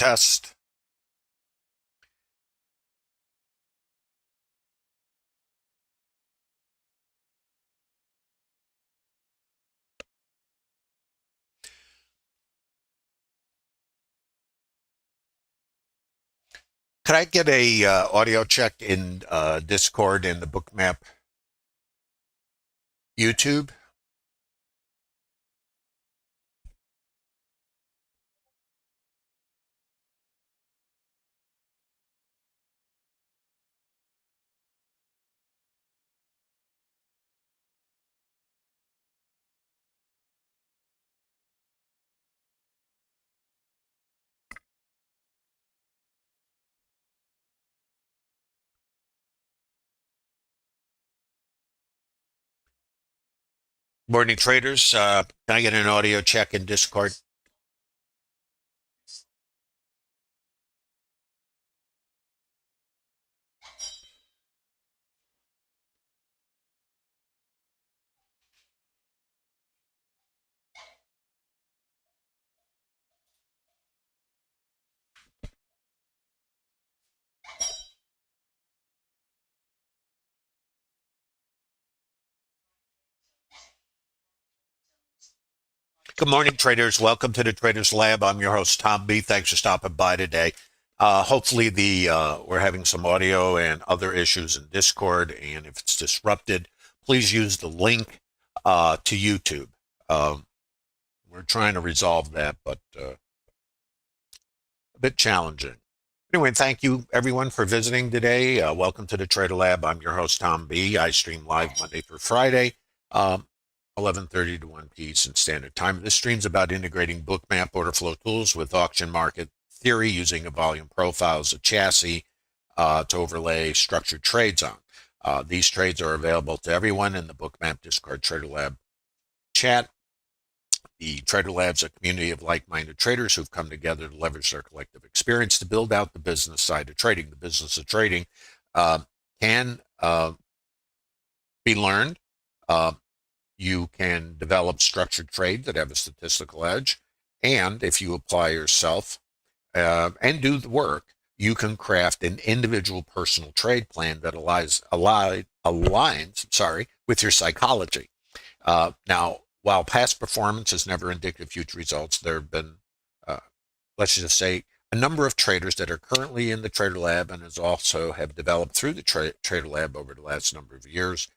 Test. Could I get a audio check in Discord and the Bookmap YouTube? Morning traders, can I get an audio check in Discord? Good morning, traders. Welcome to the Traders Lab. I'm your host, Tom B. Thanks for stopping by today. Hopefully, we're having some audio and other issues in Discord, and if it's disrupted, please use the link to YouTube. We're trying to resolve that, but a bit challenging. Anyway, thank you everyone for visiting today. Welcome to the Trader Lab. I'm your host, Tom B. I stream live Monday through Friday. 11:30 to 1 p.m. Eastern Standard Time. This stream's about integrating Bookmap order flow tools with auction market theory using a volume profile as a chassis to overlay structured trades on. These trades are available to everyone in the Bookmap Discord Trader Lab chat. The Trader Lab's a community of like-minded traders who've come together to leverage their collective experience to build out the business side of trading. The business of trading can be learned. You can develop structured trades that have a statistical edge. And if you apply yourself and do the work, you can craft an individual personal trade plan that aligns with your psychology. Now, while past performance is never indicative of future results, there have been, let's just say, a number of traders that are currently in the Trader Lab and also have developed through the Trader Lab over the last number of years,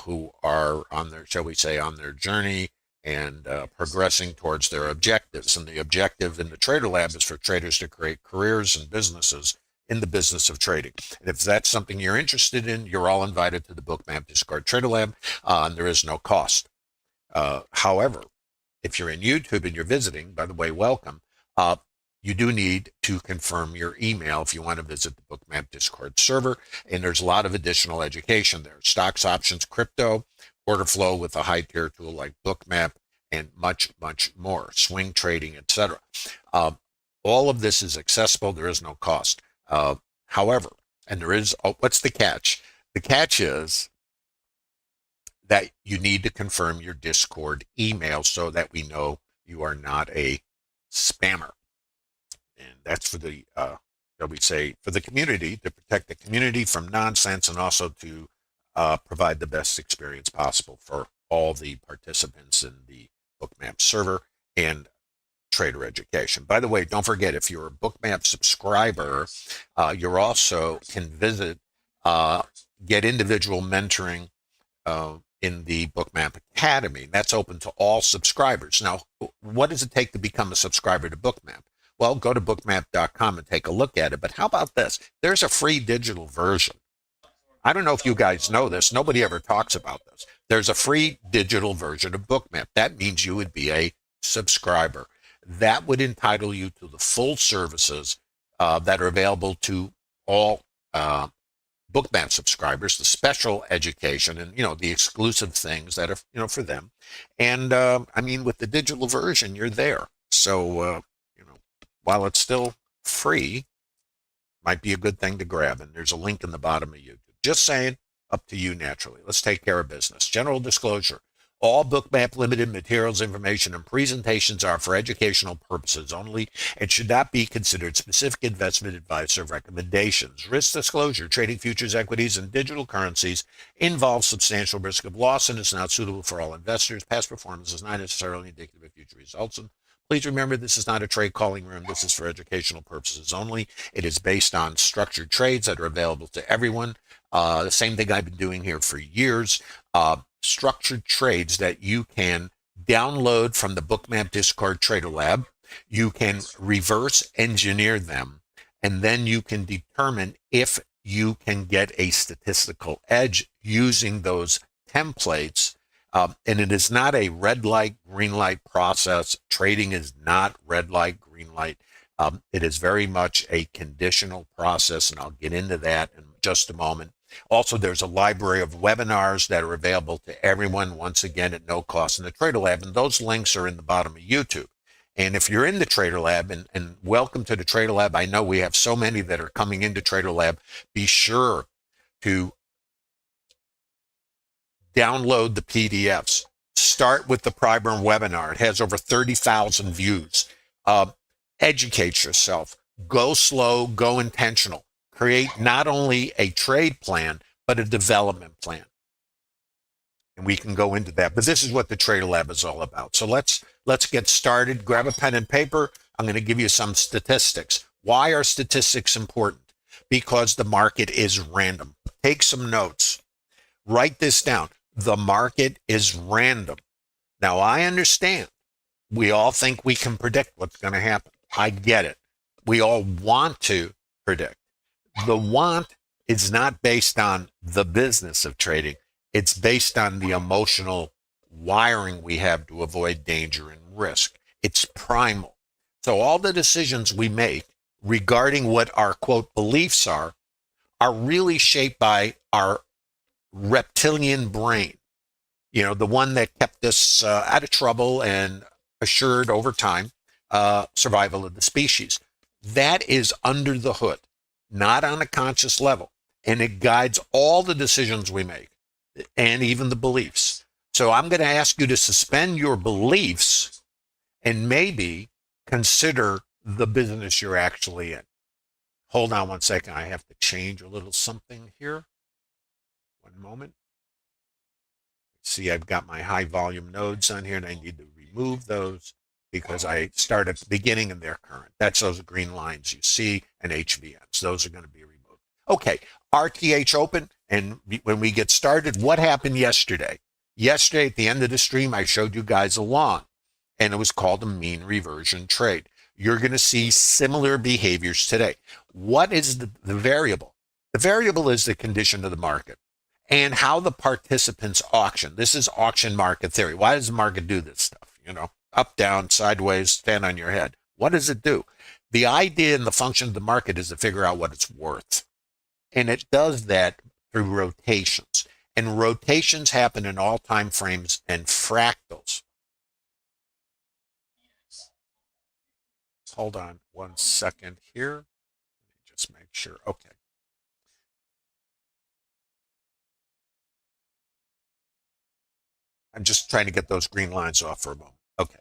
who are on their, shall we say, on their journey and progressing towards their objectives. And the objective in the Trader Lab is for traders to create careers and businesses in the business of trading. And if that's something you're interested in, you're all invited to the Bookmap Discord Trader Lab, and there is no cost. However, if you're in YouTube and you're visiting, by the way, welcome. You do need to confirm your email if you want to visit the Bookmap Discord server. And there's a lot of additional education there. Stocks, options, crypto, order flow with a high tier tool like Bookmap, and much, much more. Swing trading, etc. All of this is accessible. There is no cost. However, and there is, what's the catch? The catch is that you need to confirm your Discord email so that we know you are not a spammer. And that's for the, shall we say, for the community, to protect the community from nonsense and also to provide the best experience possible for all the participants in the Bookmap server and trader education. By the way, don't forget, if you're a Bookmap subscriber, you also can visit, get individual mentoring in the Bookmap Academy. That's open to all subscribers. Now, what does it take to become a subscriber to Bookmap? Well, go to bookmap.com and take a look at it. But how about this? There's a free digital version. I don't know if you guys know this. Nobody ever talks about this. There's a free digital version of Bookmap. That means you would be a subscriber. That would entitle you to the full services that are available to all Bookmap subscribers, the special education and, the exclusive things that are, for them. And, I mean, with the digital version, you're there. So, while it's still free, might be a good thing to grab. And there's a link in the bottom of YouTube. Just saying, up to you naturally. Let's take care of business. General disclosure. All Bookmap Limited materials, information, and presentations are for educational purposes only and should not be considered specific investment advice or recommendations. Risk disclosure: trading futures, equities, and digital currencies involves substantial risk of loss and is not suitable for all investors. Past performance is not necessarily indicative of future results. And please remember, this is not a trade calling room. This is for educational purposes only. It is based on structured trades that are available to everyone. The same thing I've been doing here for years. Structured trades that you can download from the Bookmap Discord Trader Lab. You can reverse engineer them, and then you can determine if you can get a statistical edge using those templates. And it is not a red light, green light process. Trading is not red light, green light. It is very much a conditional process, and I'll get into that in just a moment. Also, there's a library of webinars that are available to everyone, once again, at no cost in the Trader Lab, and those links are in the bottom of YouTube. And if you're in the Trader Lab, and welcome to the Trader Lab, I know we have so many that are coming into Trader Lab, be sure to download the PDFs. Start with the primer webinar. It has over 30,000 views. Educate yourself. Go slow, go intentional. Create not only a trade plan, but a development plan. And we can go into that. But this is what the Trader Lab is all about. So let's get started. Grab a pen and paper. I'm going to give you some statistics. Why are statistics important? Because the market is random. Take some notes. Write this down. The market is random. Now, I understand. We all think we can predict what's going to happen. I get it. We all want to predict. The want is not based on the business of trading. It's based on the emotional wiring we have to avoid danger and risk. It's primal. So all the decisions we make regarding what our, quote, beliefs are really shaped by our reptilian brain. You know, the one that kept us out of trouble and assured over time survival of the species. That is under the hood, not on a conscious level. And it guides all the decisions we make and even the beliefs. So I'm going to ask you to suspend your beliefs and maybe consider the business you're actually in. Hold on one second. I have to change a little something here. One moment. See, I've got my high volume nodes on here and I need to remove those because I start at the beginning and they're current. That's those green lines you see and HVNs. Those are going to be removed. Okay, RTH open. And when we get started, what happened yesterday? Yesterday, at the end of the stream, I showed you guys a long, and it was called a mean reversion trade. You're going to see similar behaviors today. What is the variable? The variable is the condition of the market and how the participants auction. This is auction market theory. Why does the market do this stuff? You know, up, down, sideways, stand on your head. What does it do? The idea and the function of the market is to figure out what it's worth. And it does that through rotations. And rotations happen in all time frames and fractals. Hold on one second here. Let me just make sure. Okay. I'm just trying to get those green lines off for a moment. Okay.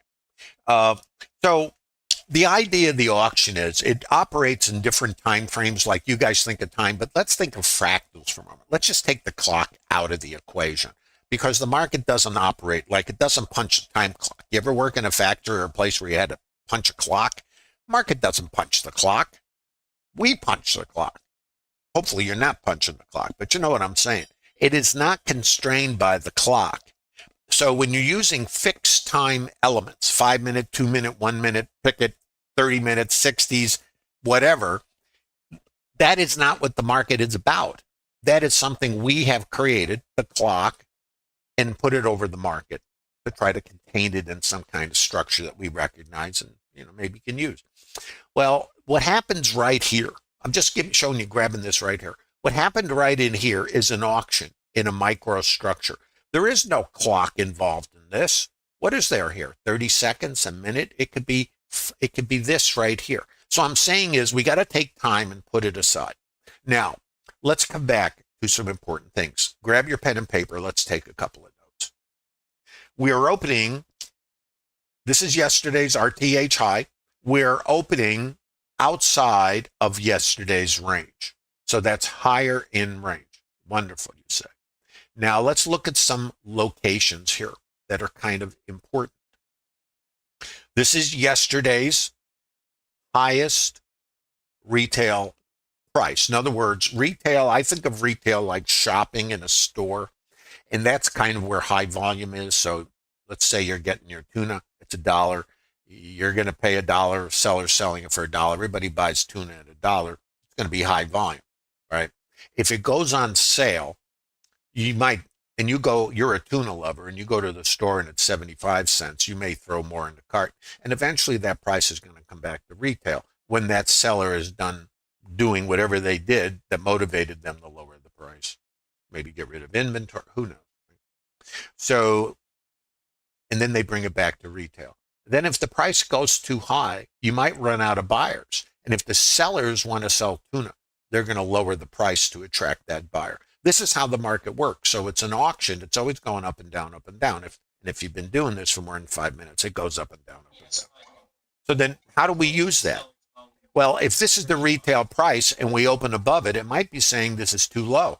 So the idea of the auction is it operates in different time frames, like you guys think of time, but let's think of fractals for a moment. Let's just take the clock out of the equation because the market doesn't operate like it doesn't punch a time clock. You ever work in a factory or a place where you had to punch a clock? Market doesn't punch the clock. We punch the clock. Hopefully you're not punching the clock, but you know what I'm saying. It is not constrained by the clock. So when you're using fixed time elements, 5 minute, 2 minute, 1 minute, pick it, 30 minutes, 60s, whatever, that is not what the market is about. That is something we have created, the clock, and put it over the market to try to contain it in some kind of structure that we recognize and maybe can use. Well, what happens right here, I'm just showing you, grabbing this right here. What happened right in here is an auction in a microstructure. There is no clock involved in this. What is there here? 30 seconds, a minute? It could be this right here. So I'm saying is we got to take time and put it aside. Now, let's come back to some important things. Grab your pen and paper. Let's take a couple of notes. We are opening, this is yesterday's RTH high. We're opening outside of yesterday's range. So that's higher in range. Wonderful, you say. Now let's look at some locations here that are kind of important. This is yesterday's highest retail price. In other words, retail, I think of retail like shopping in a store, and that's kind of where high volume is. So let's say you're getting your tuna, it's $1. You're going to pay $1, seller's selling it for $1. Everybody buys tuna at $1. It's going to be high volume, right? If it goes on sale, you might, and you're a tuna lover and you go to the store and it's 75 cents, you may throw more in the cart. And eventually that price is going to come back to retail when that seller is done doing whatever they did that motivated them to lower the price. Maybe get rid of inventory, who knows? So, and then they bring it back to retail. Then if the price goes too high, you might run out of buyers. And if the sellers want to sell tuna, they're going to lower the price to attract that buyer. This is how the market works. So it's an auction. It's always going up and down, up and down. If you've been doing this for more than 5 minutes, it goes up and down, up and down. So then how do we use that? Well, if this is the retail price and we open above it, it might be saying this is too low.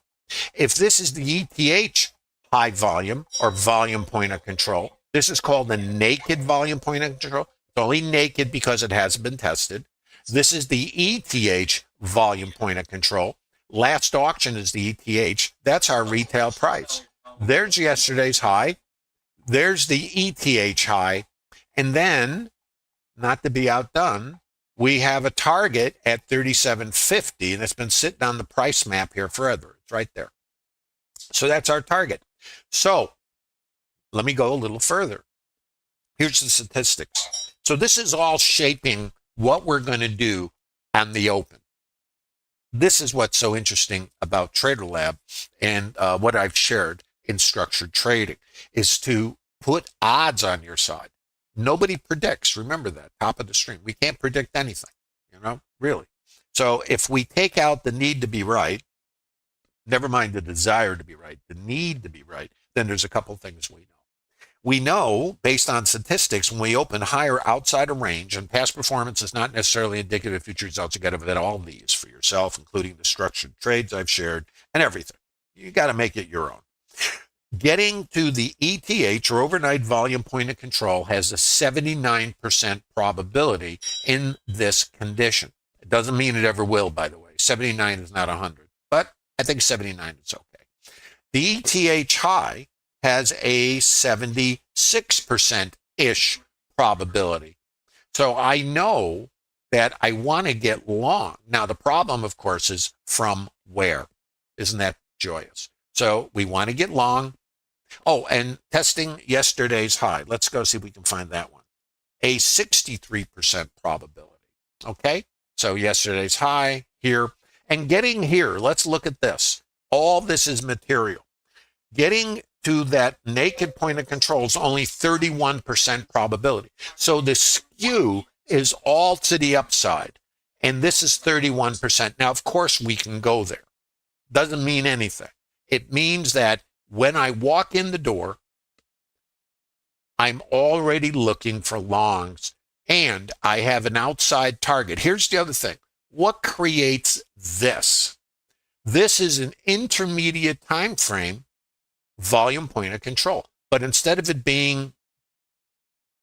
If this is the ETH high volume or volume point of control, this is called the naked volume point of control. It's only naked because it hasn't been tested. This is the ETH volume point of control. Last auction is the ETH. That's our retail price. There's yesterday's high. There's the ETH high. And then, not to be outdone, we have a target at 37.50, and it's been sitting on the price map here forever. It's right there. So that's our target. So let me go a little further. Here's the statistics. So this is all shaping what we're going to do on the open. This is what's so interesting about TraderLab and what I've shared in structured trading is to put odds on your side. Nobody predicts. Remember that, top of the stream. We can't predict anything, really. So if we take out the need to be right, never mind the desire to be right, the need to be right, then there's a couple things we know. We know, based on statistics, when we open higher outside of range, and past performance is not necessarily indicative of future results, you got to vet all these for yourself, including the structured trades I've shared and everything. You got to make it your own. Getting to the ETH, or overnight volume point of control, has a 79% probability in this condition. It doesn't mean it ever will, by the way. 79 is not 100, but I think 79 is okay. The ETH high has a 76%-ish probability. So I know that I want to get long. Now, the problem, of course, is from where? Isn't that joyous? So we want to get long. Oh, and testing yesterday's high. Let's go see if we can find that one. A 63% probability. Okay, so yesterday's high here. And getting here, let's look at this. All this is material. Getting to that naked point of control is only 31% probability. So the skew is all to the upside. And this is 31%. Now, of course, we can go there. Doesn't mean anything. It means that when I walk in the door, I'm already looking for longs and I have an outside target. Here's the other thing. What creates this? This is an intermediate time frame volume point of control. But instead of it being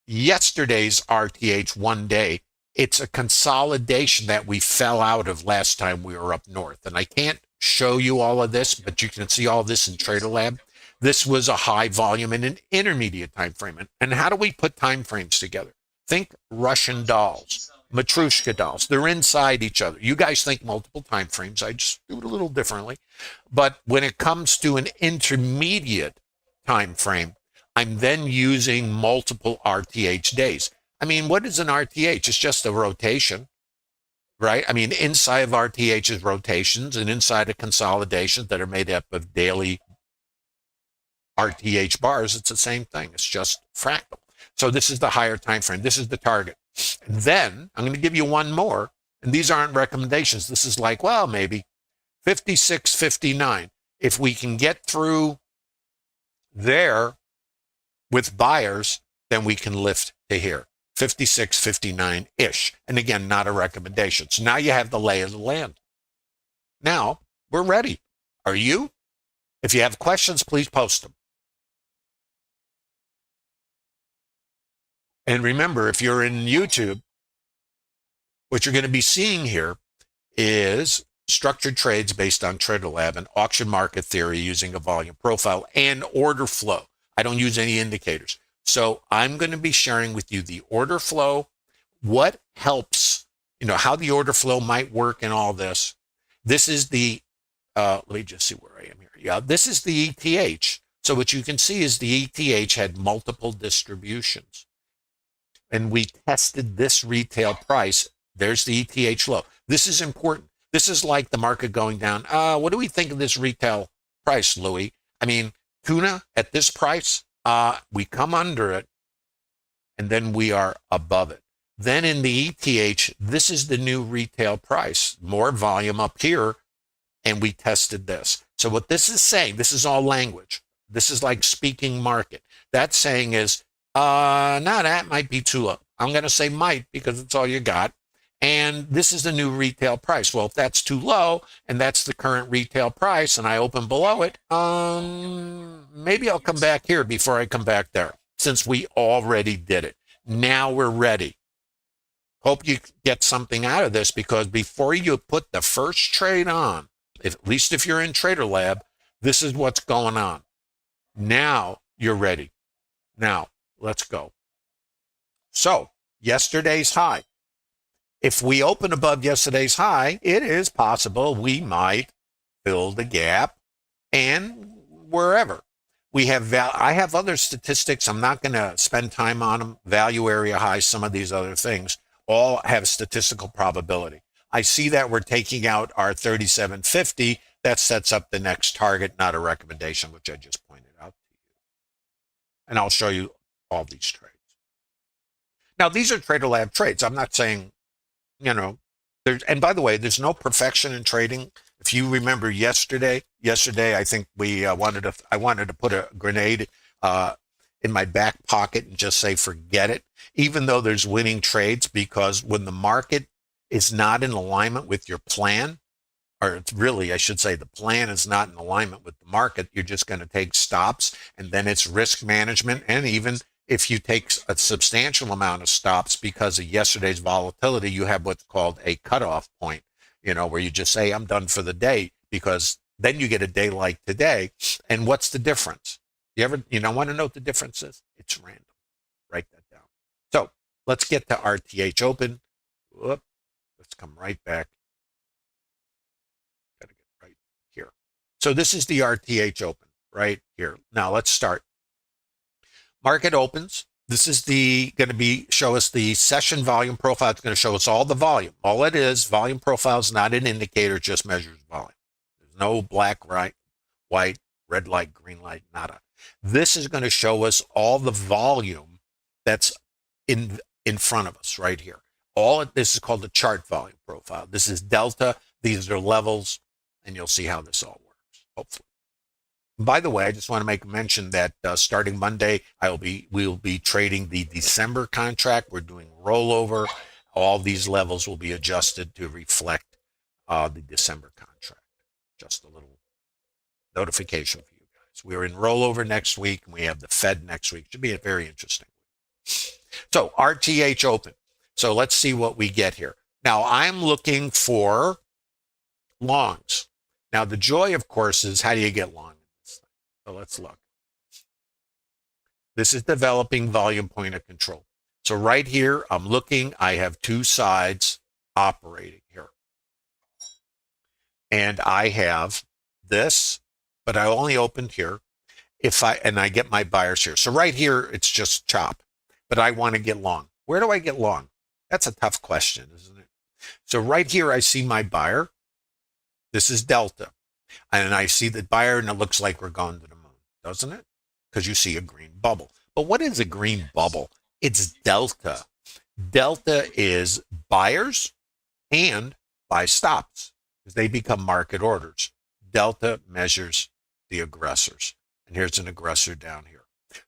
yesterday's RTH one day, it's a consolidation that we fell out of last time we were up north. And I can't show you all of this, but you can see all this in TraderLab. This was a high volume in an intermediate time frame. And how do we put time frames together? Think Russian dolls, Matryoshka dolls. They're inside each other. You guys think multiple time frames. I just do it a little differently. But when it comes to an intermediate time frame, I'm then using multiple RTH days. I mean, what is an RTH? It's just a rotation, right? I mean, inside of RTH is rotations, and inside of consolidations that are made up of daily RTH bars, it's the same thing. It's just fractal. So this is the higher time frame. This is the target. And then I'm going to give you one more, and these aren't recommendations. This is like, well, maybe 56, 59. If we can get through there, with buyers, then we can lift to here, 56, 59-ish. And again, not a recommendation. So now you have the lay of the land. Now we're ready. Are you? If you have questions, please post them. And remember, if you're in YouTube, what you're going to be seeing here is structured trades based on TraderLab and auction market theory using a volume profile and order flow. I don't use any indicators. So I'm going to be sharing with you the order flow, what helps, how the order flow might work in all this. This is the, let me just see where I am here. Yeah, this is the ETH. So what you can see is the ETH had multiple distributions. And we tested this retail price. There's the ETH low. This is important. This is like the market going down. What do we think of this retail price, Louis? I mean, tuna at this price, we come under it, and then we are above it. Then in the ETH, this is the new retail price. More volume up here, and we tested this. So what this is saying, this is all language. This is like speaking market. That's saying is, no, that might be too low. I'm going to say might because it's all you got. And this is the new retail price. Well, if that's too low and that's the current retail price and I open below it, maybe I'll come back here before I come back there since we already did it. Now we're ready. Hope you get something out of this because before you put the first trade on, at least if you're in TraderLab, this is what's going on. Now you're ready. Now let's go. So yesterday's high. If we open above yesterday's high, it is possible we might fill the gap and wherever. We have I have other statistics. I'm not going to spend time on them. Value area highs, some of these other things, all have statistical probability. I see that we're taking out our 3750. That sets up the next target, not a recommendation, which I just pointed out to you. And I'll show you all these trades. Now, these are TraderLab trades. I'm not saying, and by the way, there's no perfection in trading. If you remember yesterday, I think I wanted to put a grenade in my back pocket and just say, forget it, even though there's winning trades, because when the market is not in alignment with your plan, or it's really, I should say, the plan is not in alignment with the market, you're just going to take stops, and then it's risk management. And even if you take a substantial amount of stops because of yesterday's volatility, you have what's called a cutoff point, where you just say, I'm done for the day, because then you get a day like today. And what's the difference? You want to know what the difference is? It's random. Write that down. So let's get to RTH open. Whoop. Let's come right back. Got to get right here. So this is the RTH open right here. Now let's start. Market opens. This is going to show us the session volume profile. It's going to show us all the volume. All it is, volume profile is not an indicator, just measures volume. There's no black, white, red light, green light, nada. This is going to show us all the volume that's in front of us right here. This is called the chart volume profile. This is delta. These are levels, and you'll see how this all works, hopefully. By the way, I just want to make mention that starting Monday, we'll be trading the December contract. We're doing rollover. All these levels will be adjusted to reflect the December contract. Just a little notification for you guys. We're in rollover next week, and we have the Fed next week. Should be a very interesting week. So RTH open. So let's see what we get here. Now I'm looking for longs. Now the joy, of course, is how do you get long? So let's look. This is developing volume point of control. So right here, I'm looking, I have two sides operating here. And I have this, but I only opened here. And I get my buyers here. So right here, it's just chop, but I want to get long. Where do I get long? That's a tough question, isn't it? So right here, I see my buyer. This is delta. And I see the buyer, and it looks like we're going to the moon, doesn't it? Because you see a green bubble. But what is a green bubble? It's delta. Delta is buyers and buy stops, because they become market orders. Delta measures the aggressors. And here's an aggressor down here.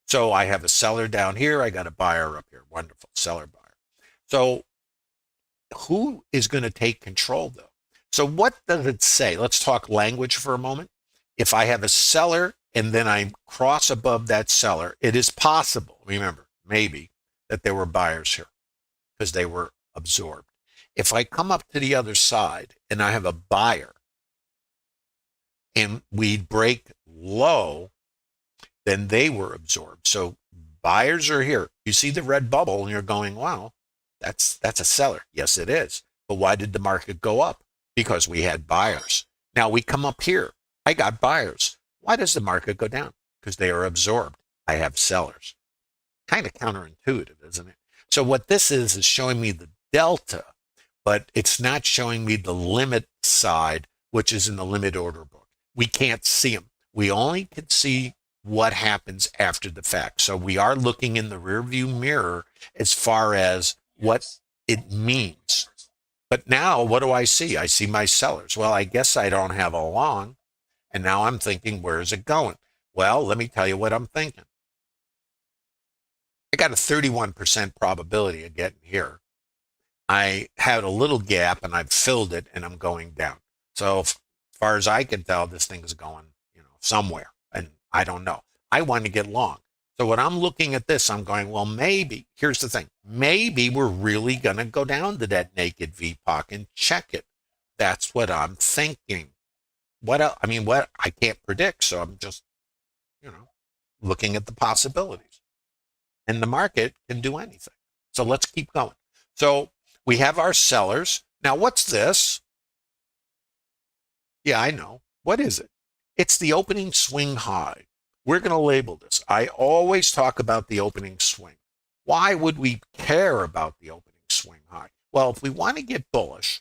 So I have a seller down here. I got a buyer up here. Wonderful. Seller, buyer. So who is going to take control though? So what does it say? Let's talk language for a moment. If I have a seller and then I cross above that seller, it is possible, remember, maybe, that there were buyers here because they were absorbed. If I come up to the other side and I have a buyer and we break low, then they were absorbed. So buyers are here. You see the red bubble and you're going, wow, that's a seller. Yes, it is. But why did the market go up? Because we had buyers. Now we come up here. I got buyers. Why does the market go down? Because they are absorbed. I have sellers. Kind of counterintuitive, isn't it? So what this is showing me the delta, but it's not showing me the limit side, which is in the limit order book. We can't see them. We only can see what happens after the fact. So we are looking in the rearview mirror as far as what it means. But now what do I see? I see my sellers. Well, I guess I don't have a long. And now I'm thinking, where is it going? Well, let me tell you what I'm thinking. I got a 31% probability of getting here. I had a little gap and I've filled it and I'm going down. So as far as I can tell, this thing is going, somewhere. And I don't know. I want to get long. So when I'm looking at this, I'm going, well, maybe, here's the thing. Maybe we're really going to go down to that naked VPOC and check it. That's what I'm thinking. What else? I mean, what I can't predict. So I'm just, looking at the possibilities. And the market can do anything. So let's keep going. So we have our sellers. Now, what's this? Yeah, I know. What is it? It's the opening swing high. We're going to label this. I always talk about the opening swing. Why would we care about the opening swing high? Well, if we want to get bullish,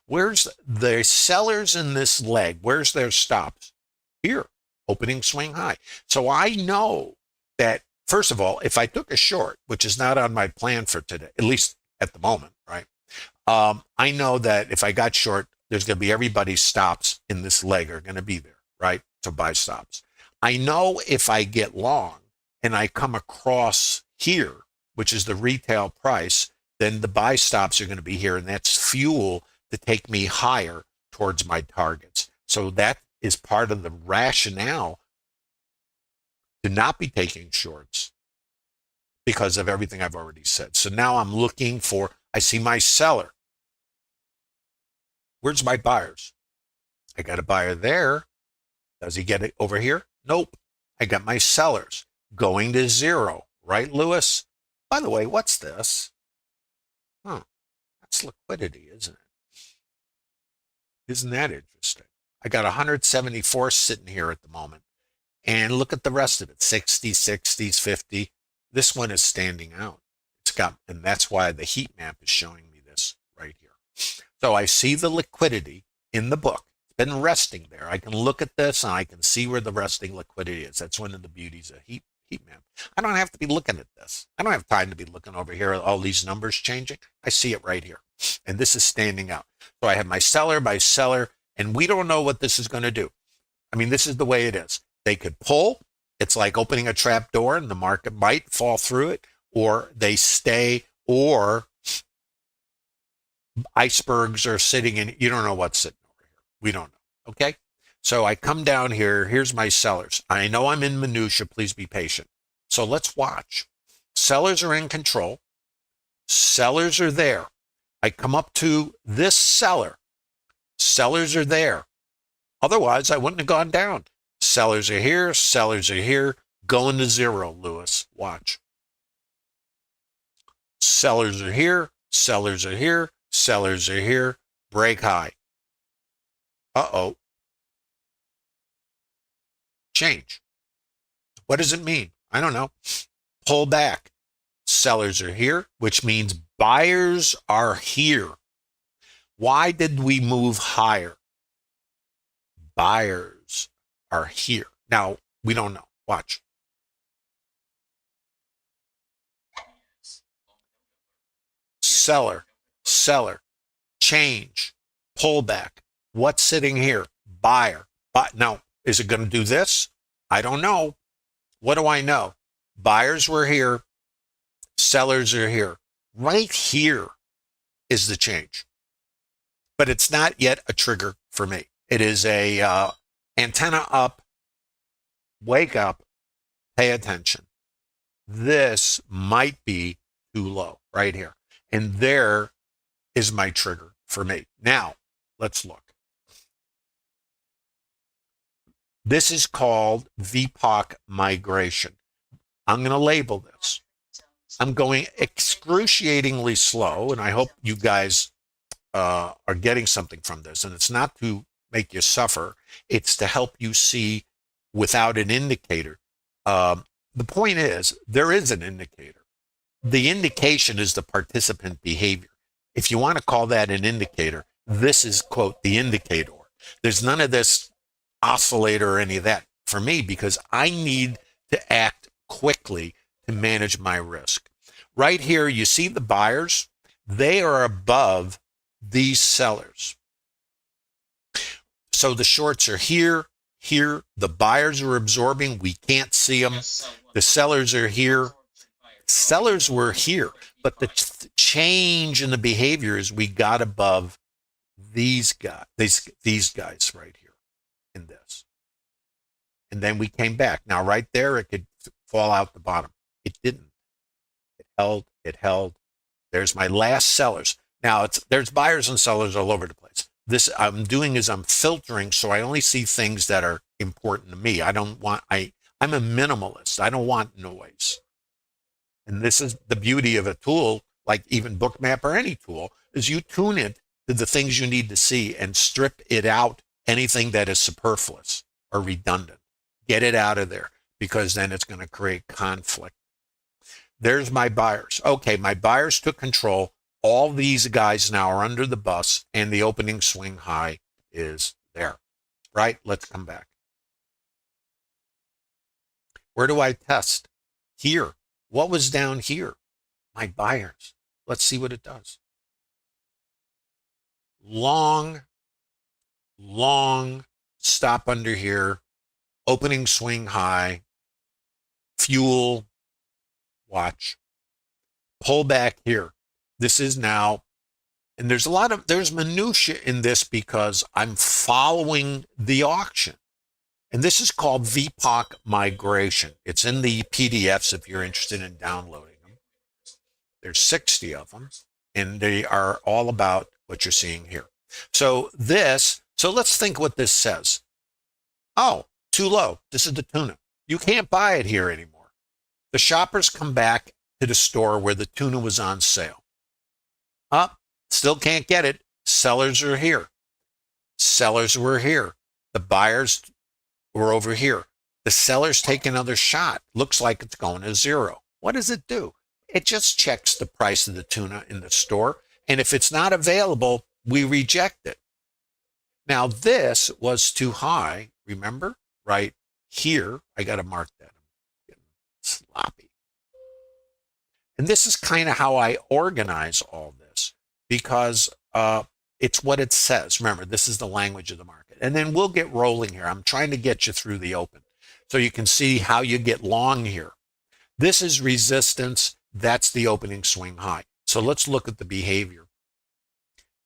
where's the sellers in this leg? Where's their stops? Here, opening swing high. So I know that, first of all, if I took a short, which is not on my plan for today, at least at the moment, right? I know that if I got short, there's going to be everybody's stops in this leg are going to be there, right? To buy stops. I know if I get long and I come across here, which is the retail price, then the buy stops are going to be here, and that's fuel to take me higher towards my targets. So that is part of the rationale to not be taking shorts because of everything I've already said. So now I'm looking for, I see my seller. Where's my buyers? I got a buyer there. Does he get it over here? Nope. I got my sellers going to zero, right, Lewis? By the way, what's this? That's liquidity, isn't it? Isn't that interesting? I got 174 sitting here at the moment. And look at the rest of it, 60, 60s, 50. This one is standing out. And that's why the heat map is showing me this right here. So I see the liquidity in the book. It's been resting there. I can look at this and I can see where the resting liquidity is. That's one of the beauties of heat map. I don't have to be looking at this. I don't have time to be looking over here at all these numbers changing. I see it right here. And this is standing out. So I have my seller, and we don't know what this is going to do. I mean, this is the way it is. They could pull. It's like opening a trap door and the market might fall through it, or they stay, or icebergs are sitting in. You don't know what's sitting over here. We don't know. Okay. So I come down here. Here's my sellers. I know I'm in minutia. Please be patient. So let's watch. Sellers are in control. Sellers are there. I come up to this seller. Sellers are there. Otherwise, I wouldn't have gone down. Sellers are here. Sellers are here. Going to zero, Lewis. Watch. Sellers are here. Sellers are here. Sellers are here. Break high. Uh-oh. Change. What does it mean? I don't know. Pull back. Sellers are here, which means buyers are here. Why did we move higher? Buyers are here. Now, we don't know. Watch. Seller, change, pullback. What's sitting here? Buyer. Now, is it going to do this? I don't know. What do I know? Buyers were here, sellers are here. Right here is the change. But it's not yet a trigger for me. It is a antenna up, wake up, pay attention. This might be too low right here. And there is my trigger for me. Now, let's look. This is called VPOC migration. I'm going to label this. I'm going excruciatingly slow, and I hope you guys are getting something from this. And it's not to make you suffer. It's to help you see without an indicator. The point is, there is an indicator. The indication is the participant behavior. If you want to call that an indicator, this is, quote, the indicator. There's none of this oscillator or any of that for me because I need to act quickly to manage my risk. Right here, you see the buyers. They are above these sellers. So the shorts are here, here. The buyers are absorbing. We can't see them. The sellers are here. Sellers were here. But the change in the behavior is we got above these guys, these guys right here in this. And then we came back. Now, right there, it could fall out the bottom. It didn't. It held. It held. There's my last sellers. Now, there's buyers and sellers all over the place. This I'm doing is I'm filtering so I only see things that are important to me. I'm a minimalist. I don't want noise. And this is the beauty of a tool like even Bookmap or any tool is you tune it to the things you need to see and strip it out, anything that is superfluous or redundant. Get it out of there because then it's going to create conflict. There's my buyers. Okay, my buyers took control. All these guys now are under the bus and the opening swing high is there, right? Let's come back. Where do I test? Here. What was down here? My buyers. Let's see what it does. Long stop under here. Opening swing high. Fuel. Watch. Pull back here. This is now, and there's minutia in this because I'm following the auction. And this is called VPOC migration. It's in the PDFs if you're interested in downloading them. There's 60 of them, and they are all about what you're seeing here. So let's think what this says. Oh, too low. This is the tuna. You can't buy it here anymore. The shoppers come back to the store where the tuna was on sale. Still can't get it. Sellers are here. Sellers were here. The buyers were over here. The sellers take another shot. Looks like it's going to zero. What does it do? It just checks the price of the tuna in the store. And if it's not available, we reject it. Now, this was too high. Remember? Right here. I got to mark that. I'm getting sloppy. And this is kind of how I organize all this because it's what it says. Remember, this is the language of the market. And then we'll get rolling here. I'm trying to get you through the open so you can see how you get long here. This is resistance. That's the opening swing high. So let's look at the behavior.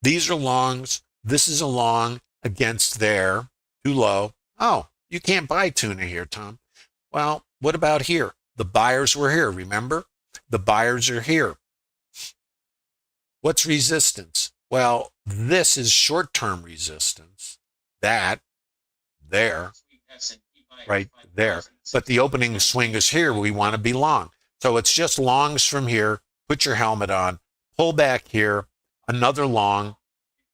These are longs. This is a long against there. Too low. Oh, you can't buy tuna here, Tom. Well, what about here? The buyers were here, remember? The buyers are here. What's resistance? Well, this is short-term resistance. That, there, right there. But the opening swing is here. We want to be long. So it's just longs from here. Put your helmet on. Pull back here. Another long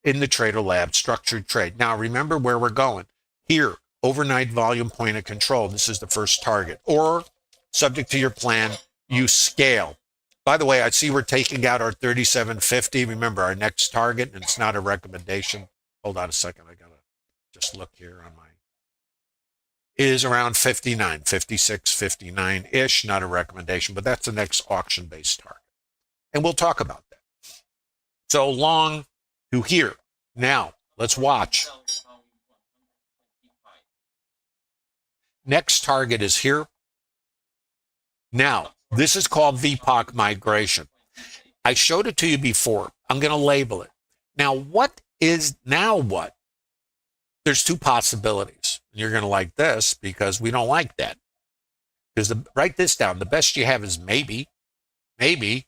in the Trader Lab, structured trade. Now, remember where we're going. Here, overnight volume point of control. This is the first target. Or, subject to your plan, you scale. By the way, I see we're taking out our 3750. Remember, our next target, and it's not a recommendation. Hold on a second. I got to just look here on my, is around 59, 56, 59-ish, not a recommendation, but that's the next auction-based target. And we'll talk about that. So long to here. Now, let's watch. Next target is here. Now, this is called VPOC migration. I showed it to you before. I'm going to label it. Now, what? There's two possibilities. You're going to like this because we don't like that. Because write this down. The best you have is maybe. Maybe.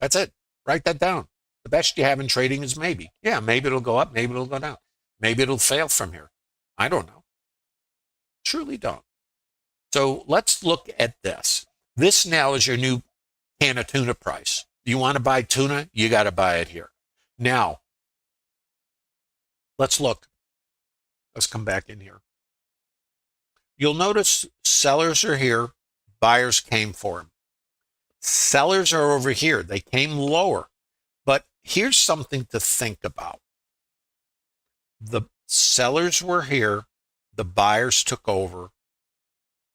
That's it. Write that down. The best you have in trading is maybe. Yeah, maybe it'll go up. Maybe it'll go down. Maybe it'll fail from here. I don't know. Truly don't. So let's look at this. This now is your new can of tuna price. You want to buy tuna? You got to buy it here. Now, let's look. Let's come back in here. You'll notice sellers are here. Buyers came for them. Sellers are over here. They came lower. But here's something to think about. The sellers were here. The buyers took over.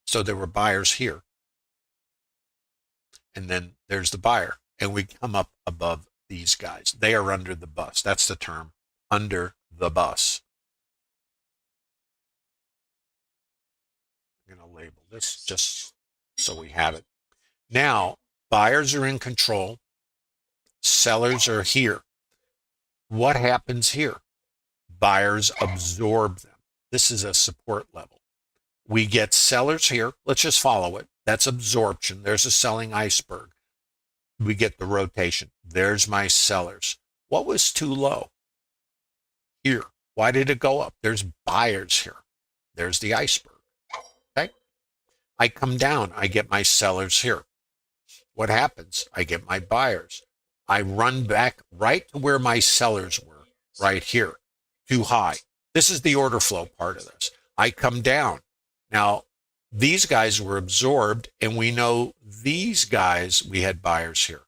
So there were buyers here. And then there's the buyer. And we come up above these guys. They are under the bus. That's the term, under the bus. I'm going to label this just so we have it. Now, buyers are in control. Sellers are here. What happens here? Buyers absorb them. This is a support level. We get sellers here. Let's just follow it. That's absorption. There's a selling iceberg. We get the rotation. There's my sellers. What was too low? Here. Why did it go up? There's buyers here. There's the iceberg. Okay. I come down. I get my sellers here. What happens? I get my buyers. I run back right to where my sellers were, right here. Too high. This is the order flow part of this. I come down. Now, these guys were absorbed, and we know these guys, we had buyers here.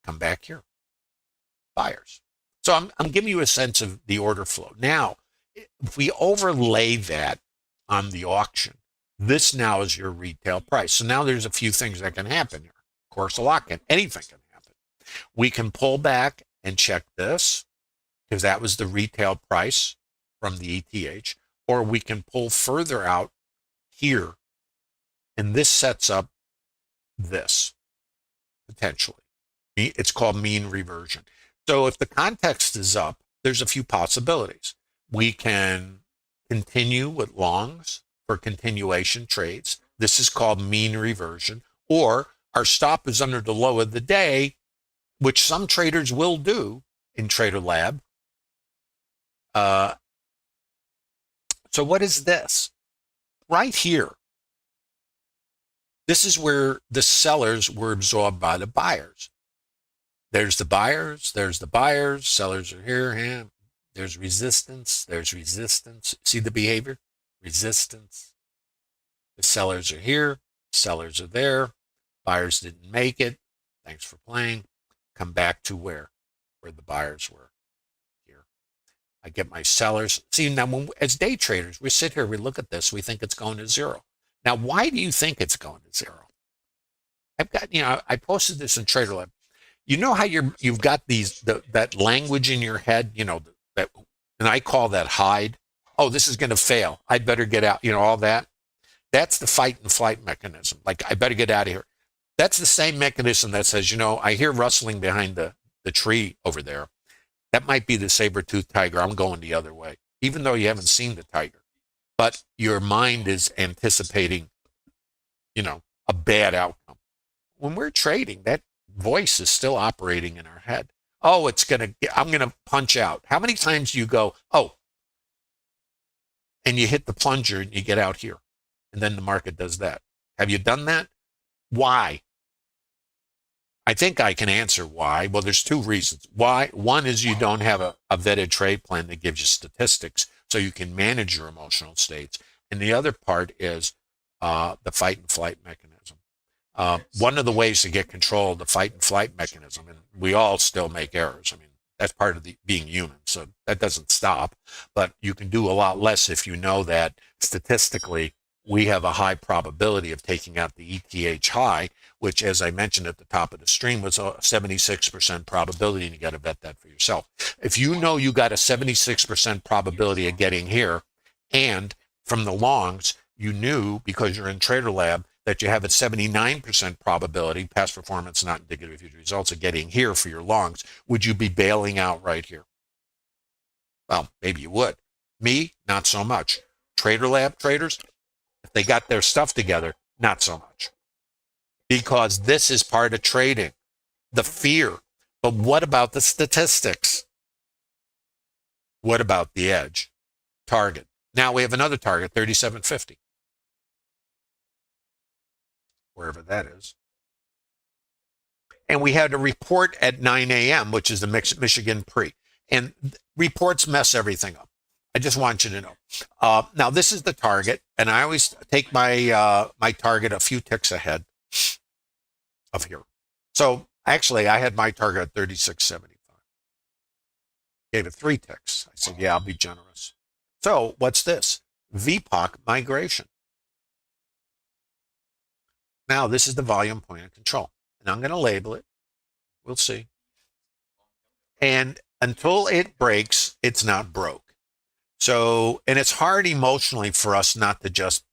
Come back here. Buyers. So I'm giving you a sense of the order flow. Now, if we overlay that on the auction, this now is your retail price. So now there's a few things that can happen here. Of course, a lot can. Anything can happen. We can pull back and check this, because that was the retail price from the ETH, or we can pull further out here, and this sets up this, potentially. It's called mean reversion. So if the context is up, there's a few possibilities. We can continue with longs for continuation trades. This is called mean reversion. Or our stop is under the low of the day, which some traders will do in Trader Lab. So what is this? Right here. This is where the sellers were absorbed by the buyers. There's the buyers, sellers are here, yeah. There's resistance. See the behavior? Resistance. The sellers are here, sellers are there, buyers didn't make it. Thanks for playing. Come back to where the buyers were. Here. I get my sellers. See, now as day traders, we sit here, we look at this, we think it's going to zero. Now, why do you think it's going to zero? I've got, I posted this in Trader Lab. You know how you've got that language in your head, that, and I call that hide. Oh, this is going to fail. I better get out. All that. That's the fight and flight mechanism. Like, I better get out of here. That's the same mechanism that says, I hear rustling behind the tree over there. That might be the saber-toothed tiger. I'm going the other way, even though you haven't seen the tiger. But your mind is anticipating, a bad outcome. When we're trading, that voice is still operating in our head. Oh, I'm going to punch out. How many times do you go, oh, and you hit the plunger and you get out here, and then the market does that? Have you done that? Why? I think I can answer why. Well, there's two reasons. Why? One is you don't have a vetted trade plan that gives you statistics so you can manage your emotional states. And the other part is the fight and flight mechanism. One of the ways to get control of the fight and flight mechanism, and we all still make errors. I mean, that's part of being human, so that doesn't stop. But you can do a lot less if you know that statistically we have a high probability of taking out the ETH high, which, as I mentioned at the top of the stream, was a 76% probability, and you got to vet that for yourself. If you know you got a 76% probability of getting here, and from the longs, you knew, because you're in Trader Lab, that you have a 79% probability, past performance not indicative of future results, of getting here for your longs, would you be bailing out right here? Well, maybe you would. Me, not so much. Trader Lab traders, if they got their stuff together, not so much. Because this is part of trading, the fear. But what about the statistics? What about the edge? Target. Now we have another target, 3750. Wherever that is. And we had a report at 9 a.m., which is the Michigan pre. And reports mess everything up. I just want you to know. Now, this is the target, and I always take my my target a few ticks ahead of here. So, actually, I had my target at 36.75. Gave it 3 ticks. I said, yeah, I'll be generous. So, what's this? VPOC migration. Now, this is the volume point of control. And I'm going to label it. We'll see. And until it breaks, it's not broke. So, and it's hard emotionally for us not to just,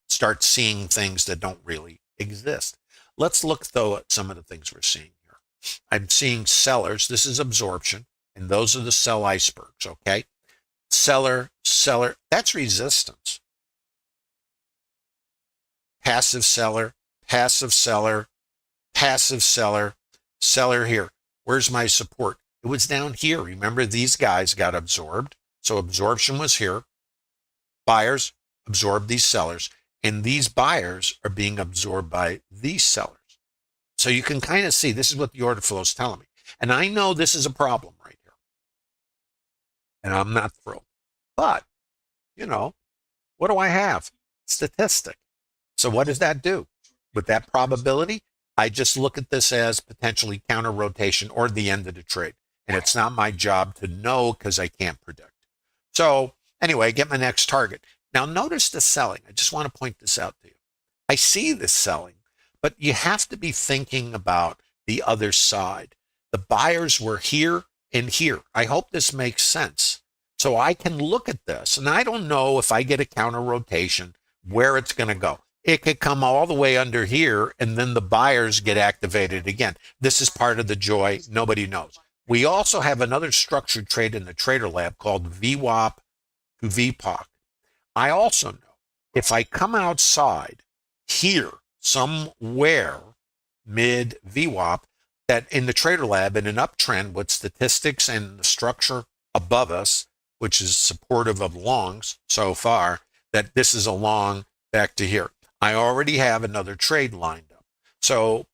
start seeing things that don't really exist. Let's look, though, at some of the things we're seeing here. I'm seeing sellers. This is absorption. And those are the sell icebergs, okay? Seller, that's resistance. Passive seller, passive seller, passive seller, seller here. Where's my support? It was down here. Remember, these guys got absorbed. So absorption was here. Buyers absorbed these sellers, and these buyers are being absorbed by these sellers. So you can kind of see, this is what the order flow is telling me. And I know this is a problem right here. And I'm not thrilled. But, what do I have? Statistic. So what does that do? With that probability, I just look at this as potentially counter rotation or the end of the trade. And it's not my job to know because I can't predict. So anyway, get my next target. Now notice the selling. I just want to point this out to you. I see this selling, but you have to be thinking about the other side. The buyers were here and here. I hope this makes sense. So I can look at this, and I don't know if I get a counter rotation where it's going to go. It could come all the way under here, and then the buyers get activated again. This is part of the joy. Nobody knows. We also have another structured trade in the Trader Lab called VWAP to VPOC. I also know if I come outside here somewhere mid VWAP, that in the Trader Lab in an uptrend with statistics and the structure above us, which is supportive of longs so far, that this is a long back to here. I already have another trade lined up. So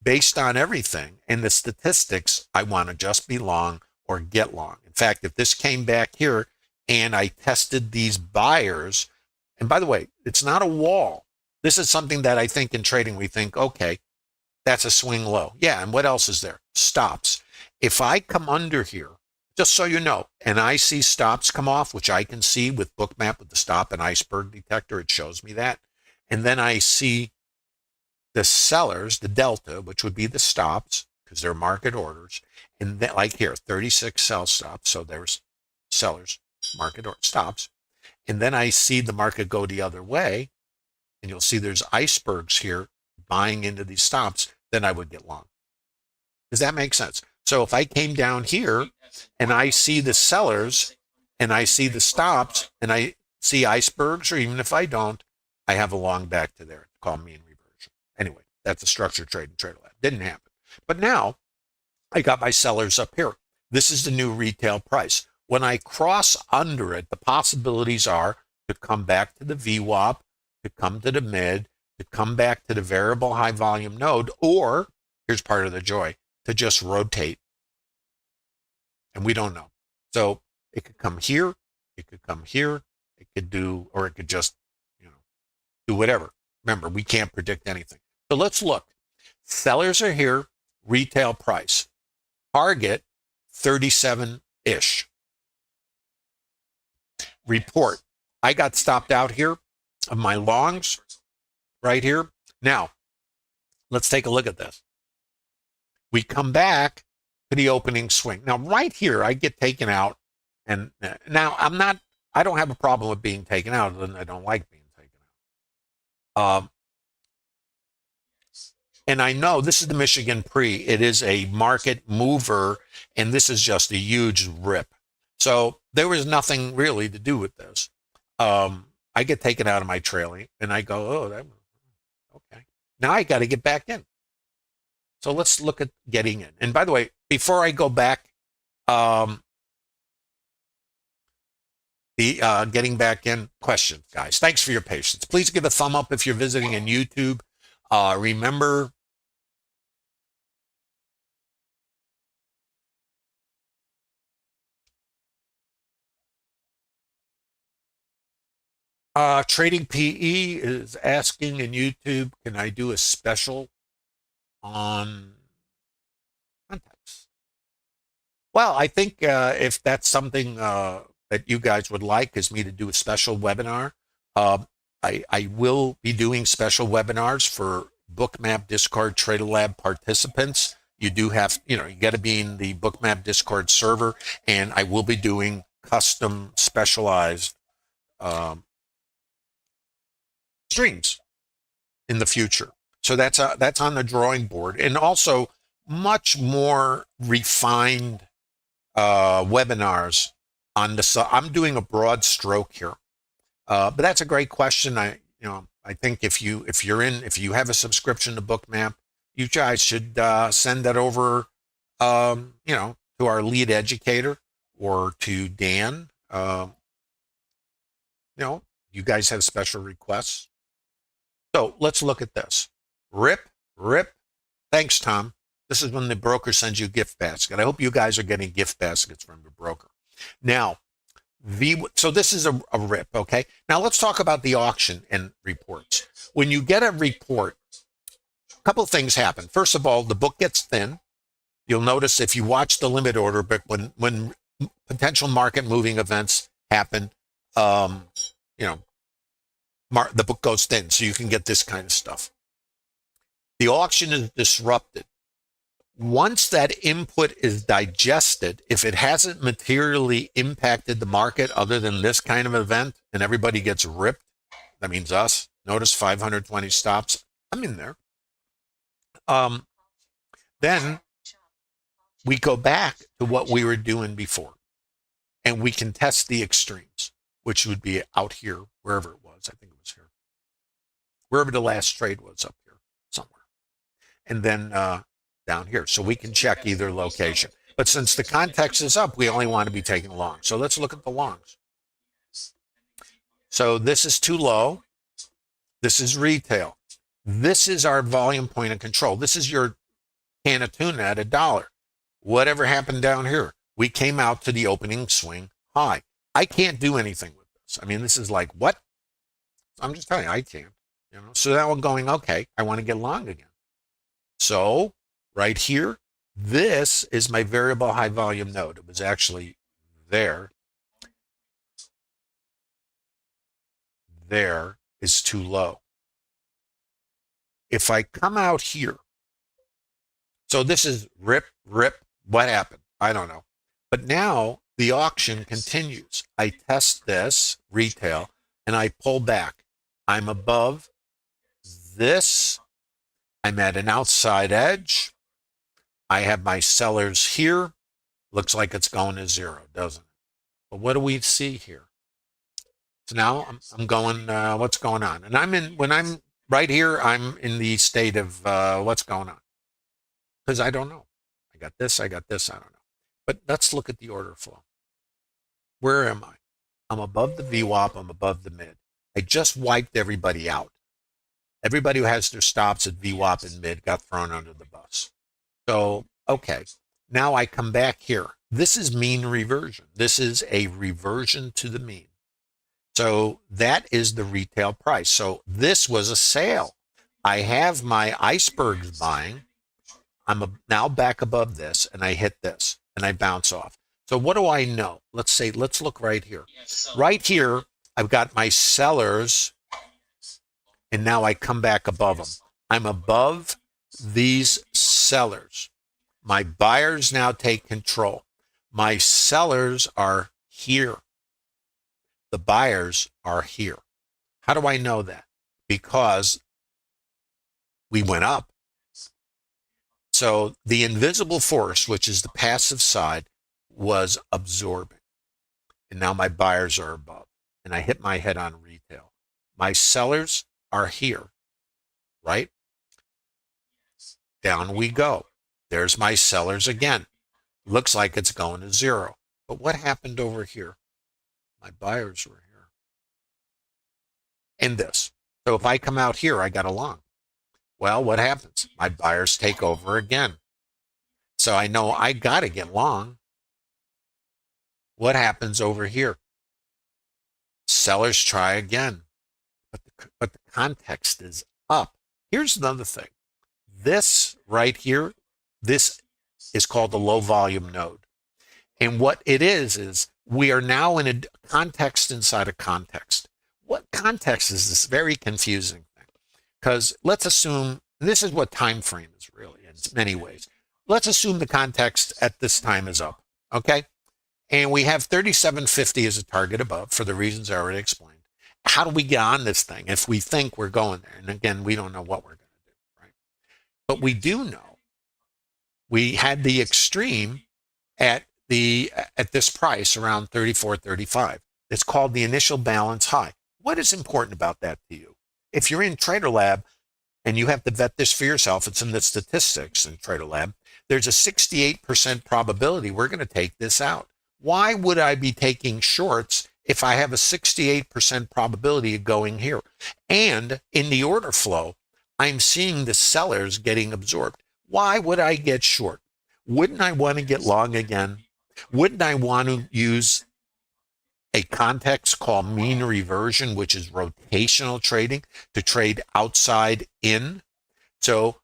based on everything and the statistics, I want to just be long or get long. In fact, if this came back here and I tested these buyers, and by the way, it's not a wall. This is something that I think in trading, we think, okay, that's a swing low. Yeah, and what else is there? Stops. If I come under here, just so you know, and I see stops come off, which I can see with Bookmap with the stop and iceberg detector, it shows me that. And then I see the sellers, the delta, which would be the stops, because they're market orders. And then, like here, 36 sell stops. So there's sellers, market order stops. And then I see the market go the other way. And you'll see there's icebergs here buying into these stops. Then I would get long. Does that make sense? So if I came down here and I see the sellers and I see the stops and I see icebergs, or even if I don't, I have a long back to there. It's called mean reversion. Anyway, that's a structured trade in Trader Lab. Didn't happen. But now I got my sellers up here. This is the new retail price. When I cross under it, the possibilities are to come back to the VWAP, to come to the mid, to come back to the variable high volume node, or, here's part of the joy, to just rotate. And we don't know. So it could come here, it could come here, it could do, or it could just, do whatever. Remember, we can't predict anything. So let's look. Sellers are here, retail price. Target, 37-ish. Report. I got stopped out here of my longs right here. Now, let's take a look at this. We come back to the opening swing. Now, right here, I get taken out. And now I don't have a problem with being taken out, other than I don't like being taken out. And I know this is the Michigan Pre. It is a market mover, and this is just a huge rip. So there was nothing really to do with this. I get taken out of my trailing, and I go, oh, okay. Now I got to get back in. So let's look at getting in. And by the way, before I go back, getting back in question, guys. Thanks for your patience. Please give a thumb up if you're visiting on YouTube. Remember, Trading PE is asking in YouTube, can I do a special on context? Well, I think if that's something that you guys would like, is me to do a special webinar. Uh, I will be doing special webinars for Bookmap Discord Trader Lab participants. You do have, you got to be in the Bookmap Discord server, and I will be doing custom specialized streams in the future. So that's on the drawing board, and also much more refined webinars on the. I'm doing a broad stroke here, but that's a great question. I think if you have a subscription to Bookmap, you guys should send that over, to our lead educator or to Dan. You guys have special requests. So let's look at this. Rip. Thanks, Tom. This is when the broker sends you a gift basket. I hope you guys are getting gift baskets from the broker. Now, so this is a rip, okay? Now let's talk about the auction and reports. When you get a report, a couple of things happen. First of all, the book gets thin. You'll notice if you watch the limit order, but when potential market moving events happen, the book goes thin, so you can get this kind of stuff. The auction is disrupted. Once that input is digested, if it hasn't materially impacted the market other than this kind of event and everybody gets ripped, that means us. Notice 520 stops. I'm in there. Then we go back to what we were doing before, and we can test the extremes, which would be out here, wherever it was. I think it was here. Wherever the last trade was, up here somewhere. And then down here. So we can check either location. But since the context is up, we only want to be taking long. So let's look at the longs. So this is too low. This is retail. This is our volume point of control. This is your can of tuna at $1. Whatever happened down here, we came out to the opening swing high. I can't do anything with this. I mean, this is like, what? I'm just telling you, I can't. So now I'm going, okay, I want to get long again. So right here, this is my variable high volume node. It was actually there. There is too low. If I come out here, so this is rip. What happened? I don't know. But now the auction continues. I test this retail and I pull back. I'm above this. I'm at an outside edge. I have my sellers here. Looks like it's going to zero, doesn't it? But what do we see here? So now I'm going, what's going on? And when I'm right here, I'm in the state of what's going on. Because I don't know. I got this, I don't know. But let's look at the order flow. Where am I? I'm above the VWAP, I'm above the mid. I just wiped everybody out. Everybody who has their stops at VWAP and mid got thrown under the bus. So, okay, now I come back here. This is mean reversion. This is a reversion to the mean. So that is the retail price. So this was a sale. I have my icebergs buying. I'm now back above this, and I hit this, and I bounce off. So what do I know? Let's look right here. Right here, I've got my sellers, and now I come back above them. I'm above these sellers. My buyers now take control. My sellers are here. The buyers are here. How do I know that? Because we went up. So the invisible force, which is the passive side, was absorbing. And now my buyers are above. And I hit my head on retail. My sellers are here, right? Down we go. There's my sellers again. Looks like it's going to zero. But what happened over here? My buyers were here. In this. So if I come out here, I got a long. Well, what happens? My buyers take over again. So I know I got to get long. What happens over here? Sellers try again. But the context is up. Here's another thing. This right here, this is called the low volume node. And what it is we are now in a context inside a context. What context is this very confusing thing? Because let's assume, this is what time frame is really in many ways. Let's assume the context at this time is up, okay? And we have 3750 as a target above for the reasons I already explained. How do we get on this thing if we think we're going there? And again, we don't know what we're going to do, right? But we do know we had the extreme at this price around 34.35. It's called the initial balance high. What is important about that to you? If you're in Trader Lab and you have to vet this for yourself, it's in the statistics in Trader Lab, there's a 68% probability we're going to take this out. Why would I be taking shorts if I have a 68% probability of going here? And in the order flow, I'm seeing the sellers getting absorbed. Why would I get short? Wouldn't I want to get long again? Wouldn't I want to use a context called mean reversion, which is rotational trading, to trade outside in? So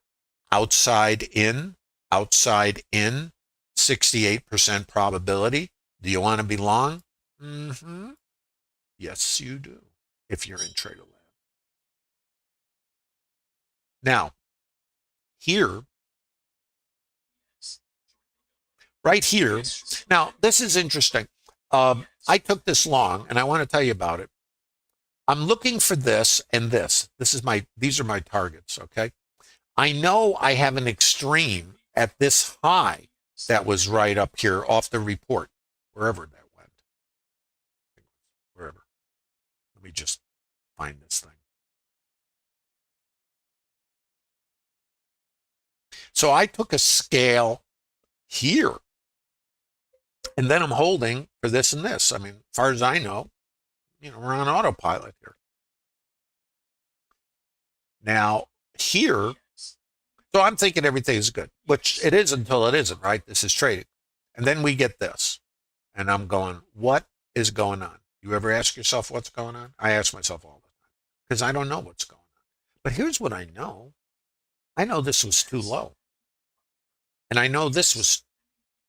outside in, 68% probability. Do you want to be long? Mm-hmm. Yes, you do, if you're in Trader Lab. Now, here, right here, now this is interesting. I took this long, and I want to tell you about it. I'm looking for this and this. These are my targets, okay? I know I have an extreme at this high that was right up here off the report, wherever that went. Wherever. Let me just find this thing. So I took a scale here, and then I'm holding for this and this. I mean, as far as I know, we're on autopilot here. Now, here, so I'm thinking everything is good, which it is until it isn't, right? This is trading. And then we get this, and I'm going, what is going on? You ever ask yourself what's going on? I ask myself all the time because I don't know what's going on. But here's what I know. I know this was too low. And I know this was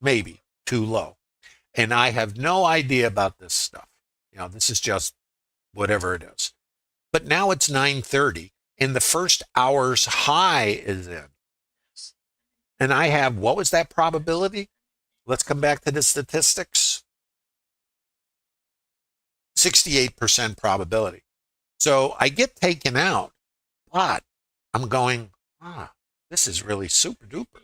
maybe too low. And I have no idea about this stuff. This is just whatever it is. But now it's 9:30 and the first hour's high is in. And I have, what was that probability? Let's come back to the statistics. 68% probability. So I get taken out, but I'm going, this is really super duper.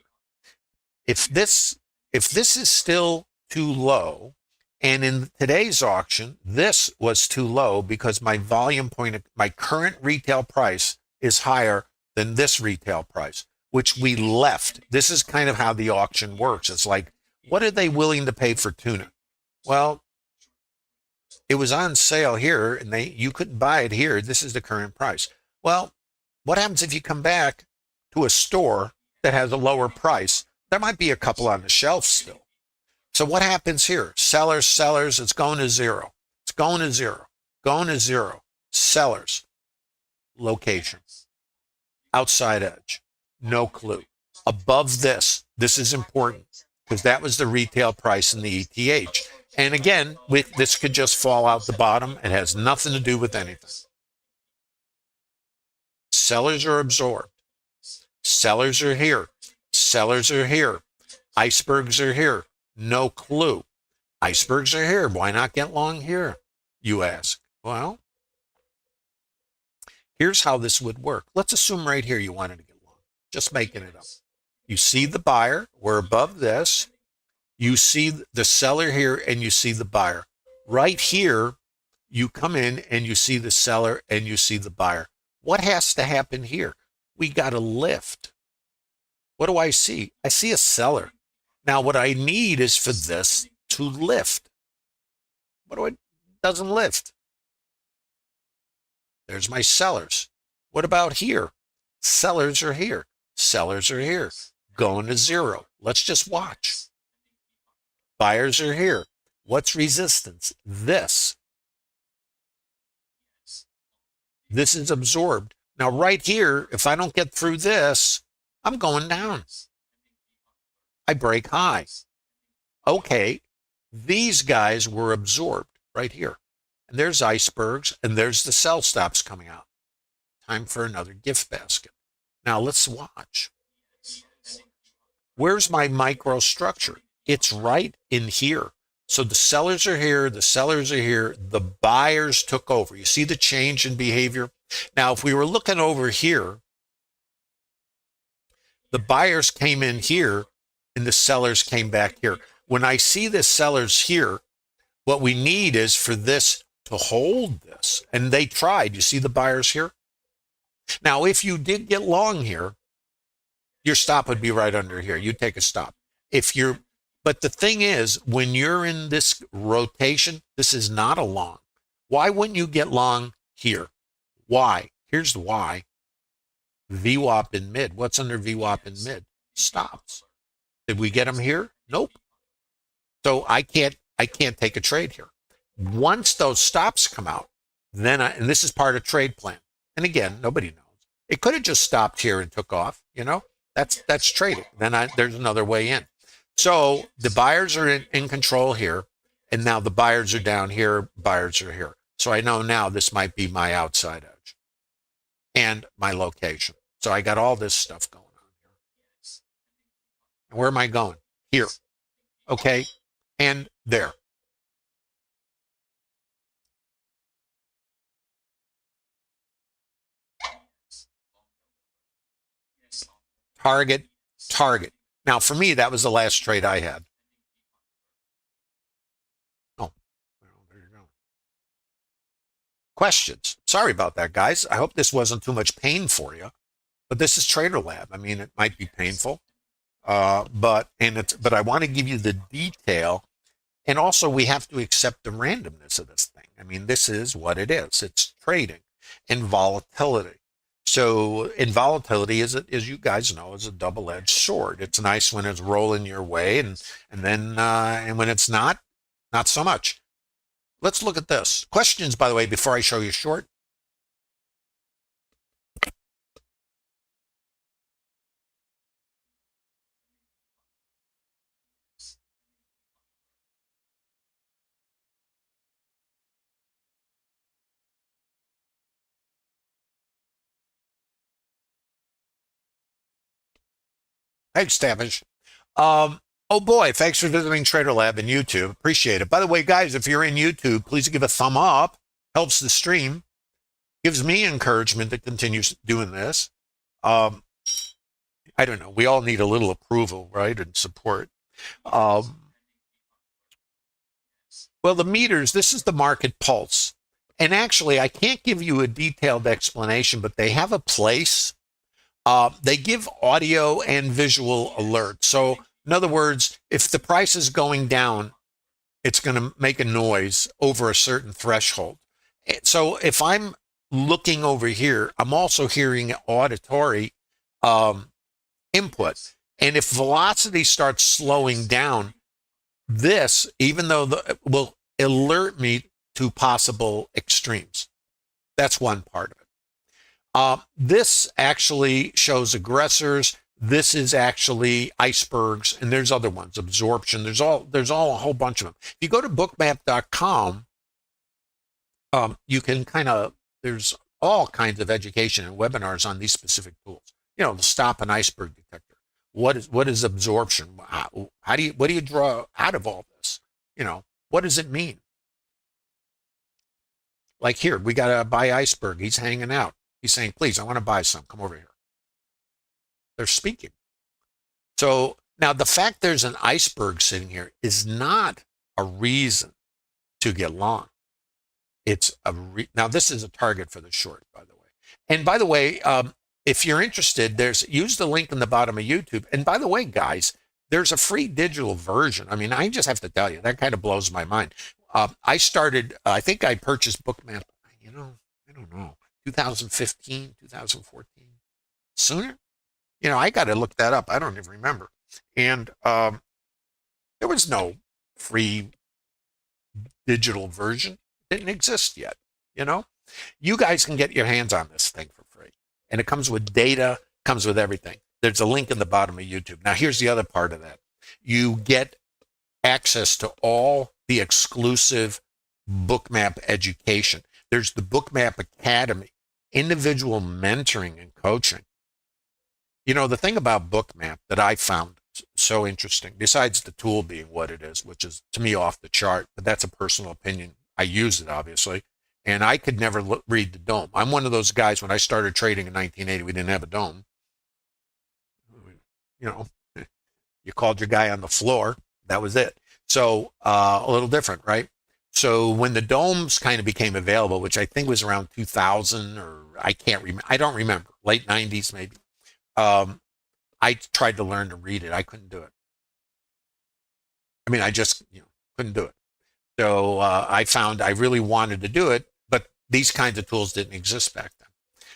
If this is still too low, and in today's auction, this was too low because my volume point, my current retail price is higher than this retail price, which we left. This is kind of how the auction works. It's like, what are they willing to pay for tuna? Well, it was on sale here, and you couldn't buy it here. This is the current price. Well, what happens if you come back to a store that has a lower price? There might be a couple on the shelf still. So what happens here? Sellers, it's going to zero. It's going to zero. Going to zero. Sellers. Location. Outside edge. No clue. Above this is important because that was the retail price in the ETH. And again, this could just fall out the bottom. It has nothing to do with anything. Sellers are absorbed. Sellers are here. Sellers are here. Icebergs are here. No clue. Icebergs are here. Why not get long here? You ask. Well, here's how this would work. Let's assume right here you wanted to get long. Just making it up. You see the buyer. We're above this. You see the seller here and you see the buyer. Right here, you come in and you see the seller and you see the buyer. What has to happen here? We got a lift. What do I see? I see a seller. Now, what I need is for this to lift. What do I? Doesn't lift. There's my sellers. What about here? Sellers are here. Sellers are here. Going to zero. Let's just watch. Buyers are here. What's resistance? This. This is absorbed. Now, right here, if I don't get through this, I'm going down. I break high. Okay, these guys were absorbed right here. And there's icebergs, and there's the sell stops coming out. Time for another gift basket. Now, let's watch. Where's my microstructure? It's right in here. So the sellers are here, the sellers are here, the buyers took over. You see the change in behavior? Now, if we were looking over here, the buyers came in here and the sellers came back here. When I see the sellers here, what we need is for this to hold this. And they tried. You see the buyers here? Now, if you did get long here, your stop would be right under here. You take a stop. But the thing is, when you're in this rotation, this is not a long. Why wouldn't you get long here? Why? Here's the why. VWAP in mid. What's under VWAP in mid? Stops. Did we get them here? Nope. So I can't take a trade here. Once those stops come out, and this is part of trade plan. And again, nobody knows. It could have just stopped here and took off, That's trading. Then there's another way in. So the buyers are in control here, and now the buyers are down here, buyers are here. So I know now this might be my outside edge and my location. So I got all this stuff going on here. And where am I going? Here. Okay. And there. Target, target. Now, for me, that was the last trade I had. Oh, well, there you go. Questions? Sorry about that, guys. I hope this wasn't too much pain for you. But this is Trader Lab. I mean, it might be painful, but I want to give you the detail, and also we have to accept the randomness of this thing. I mean, this is what it is. It's trading and volatility. So, in volatility, as you guys know, is a double-edged sword. It's nice when it's rolling your way, and when it's not so much. Let's look at this. Questions, by the way, before I show you short. Thanks, Tavish. Oh boy, thanks for visiting Trader Lab and YouTube. Appreciate it. By the way, guys, if you're in YouTube, please give a thumb up. Helps the stream. Gives me encouragement to continue doing this. I don't know. We all need a little approval, right, and support. Well, the meters, this is the market pulse. And actually, I can't give you a detailed explanation, but they have a place. They give audio and visual alerts. So, in other words, if the price is going down, it's going to make a noise over a certain threshold. So, if I'm looking over here, I'm also hearing auditory input. And if velocity starts slowing down, this, even though will alert me to possible extremes. That's one part of it. This actually shows aggressors. This is actually icebergs, and there's other ones, absorption. There's all a whole bunch of them. If you go to bookmap.com, you can there's all kinds of education and webinars on these specific tools. The stop an iceberg detector. What is absorption? What do you draw out of all this? What does it mean? Like here, we got a buy iceberg. He's hanging out. He's saying, please, I want to buy some. Come over here. They're speaking. So now the fact there's an iceberg sitting here is not a reason to get long. It's now this is a target for the short, by the way. And by the way, if you're interested, use the link in the bottom of YouTube. And by the way, guys, there's a free digital version. I mean, I just have to tell you, that kind of blows my mind. I think I purchased Bookmap, I don't know, 2015, 2014, sooner. I got to look that up. I don't even remember. And there was no free digital version. It didn't exist yet. You guys can get your hands on this thing for free. And it comes with data, comes with everything. There's a link in the bottom of YouTube. Now, here's the other part of that. You get access to all the exclusive Bookmap education. There's the Bookmap Academy, individual mentoring and coaching. The thing about Bookmap that I found so interesting, besides the tool being what it is, which is to me off the chart, but that's a personal opinion. I use it, obviously. And I could never read the dome. I'm one of those guys, when I started trading in 1980, we didn't have a dome. You called your guy on the floor. That was it. So a little different, right? So when the domes kind of became available, which I think was around 2000, or I can't remember. I don't remember. Late 90s, maybe. I tried to learn to read it. I couldn't do it. I mean, I just couldn't do it. So I found I really wanted to do it, but these kinds of tools didn't exist back then.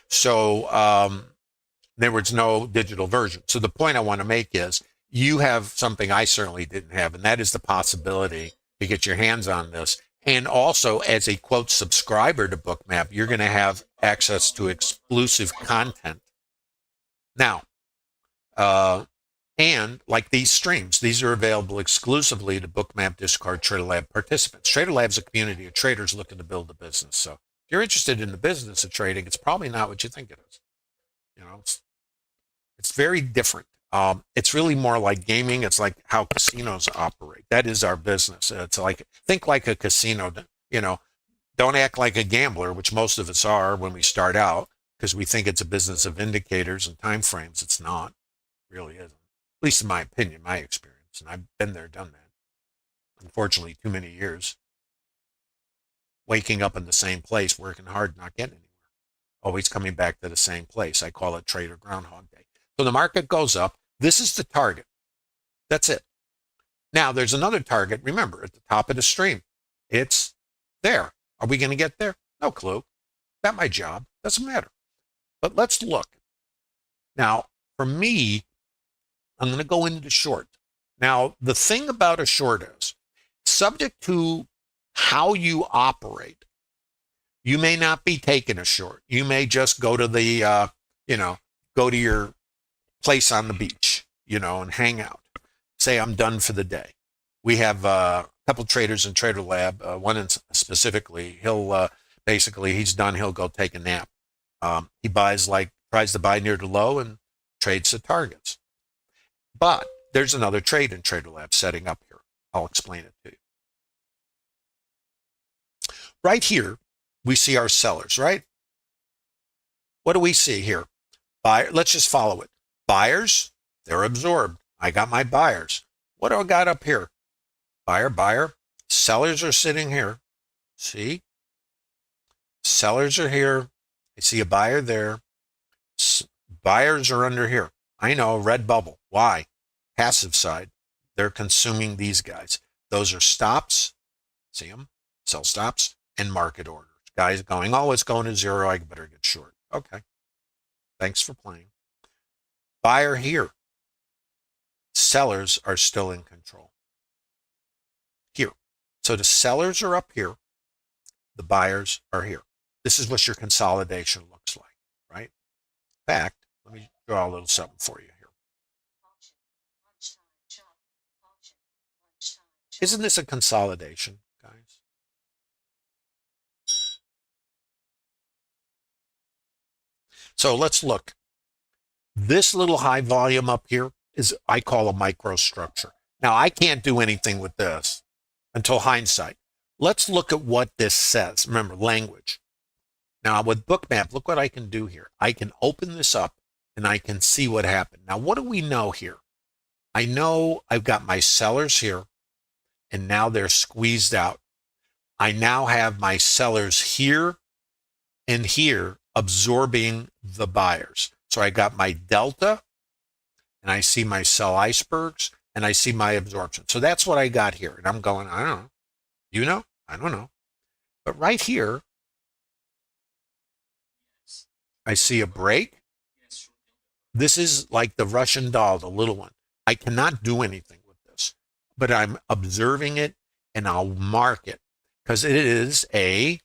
So there was no digital version. So the point I want to make is you have something I certainly didn't have, and that is the possibility to get your hands on this. And also, as a quote subscriber to Bookmap, you're going to have access to exclusive content. Now, and like these streams, these are available exclusively to Bookmap Discord Trader Lab participants. Trader Lab's a community of traders looking to build a business. So if you're interested in the business of trading, it's probably not what you think it is. It's very different. It's really more like gaming. It's like how casinos operate. That is our business. It's like, think like a casino. Don't act like a gambler, which most of us are when we start out, because we think it's a business of indicators and time frames. It's not. It really isn't. At least in my opinion, my experience. And I've been there, done that. Unfortunately, too many years. Waking up in the same place, working hard, not getting anywhere. Always coming back to the same place. I call it trader groundhog day. So the market goes up. This is the target. That's it. Now, there's another target. Remember, at the top of the stream. It's there. Are we going to get there? No clue. Not my job. Doesn't matter. But let's look. Now, for me, I'm going to go into the short. Now, the thing about a short is, subject to how you operate, you may not be taking a short. You may just go to the, go to your place on the beach, and hang out. Say, I'm done for the day. We have a couple traders in Trader Lab. One specifically, he's done. He'll go take a nap. He tries to buy near the low and trades the targets. But there's another trade in Trader Lab setting up here. I'll explain it to you. Right here, we see our sellers, right? What do we see here? Let's just follow it. Buyers, they're absorbed. I got my buyers. What do I got up here? Buyer. Sellers are sitting here. See? Sellers are here. I see a buyer there. Buyers are under here. I know, red bubble. Why? Passive side. They're consuming these guys. Those are stops. See them? Sell stops and market orders. Guys going, it's going to zero. I better get short. Okay. Thanks for playing. Buyer here. Sellers are still in control. Here. So the sellers are up here. The buyers are here. This is what your consolidation looks like, right? In fact, let me draw a little something for you here. Isn't this a consolidation, guys? So let's look. This little high volume up here is, I call a microstructure. Now, I can't do anything with this until hindsight. Let's look at what this says. Remember, language. Now, with Bookmap, look what I can do here. I can open this up and I can see what happened. Now, what do we know here? I know I've got my sellers here, and now they're squeezed out. I now have my sellers here and here absorbing the buyers. So I got my delta, and I see my sell icebergs, and I see my absorption. So that's what I got here. And I'm going, I don't know. You know? I don't know. But right here, I see a break. This is like the Russian doll, the little one. I cannot do anything with this, but I'm observing it and I'll mark it because it is a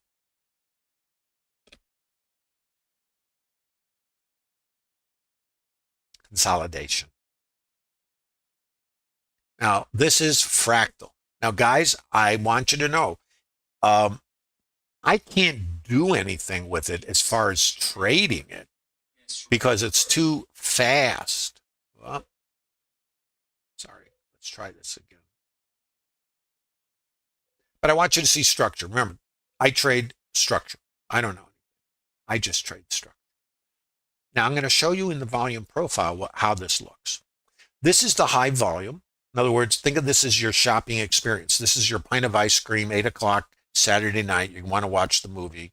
consolidation. Now, this is fractal. Now, guys, I want you to know um, I can't do anything with it as far as trading it because it's too fast. Well, sorry, let's try this again. But I want you to see structure. Remember, I trade structure. I don't know. I just trade structure. Now I'm going to show you in the volume profile how this looks. This is the high volume. In other words, think of this as your shopping experience. This is your pint of ice cream, 8 o'clock Saturday night. You want to watch the movie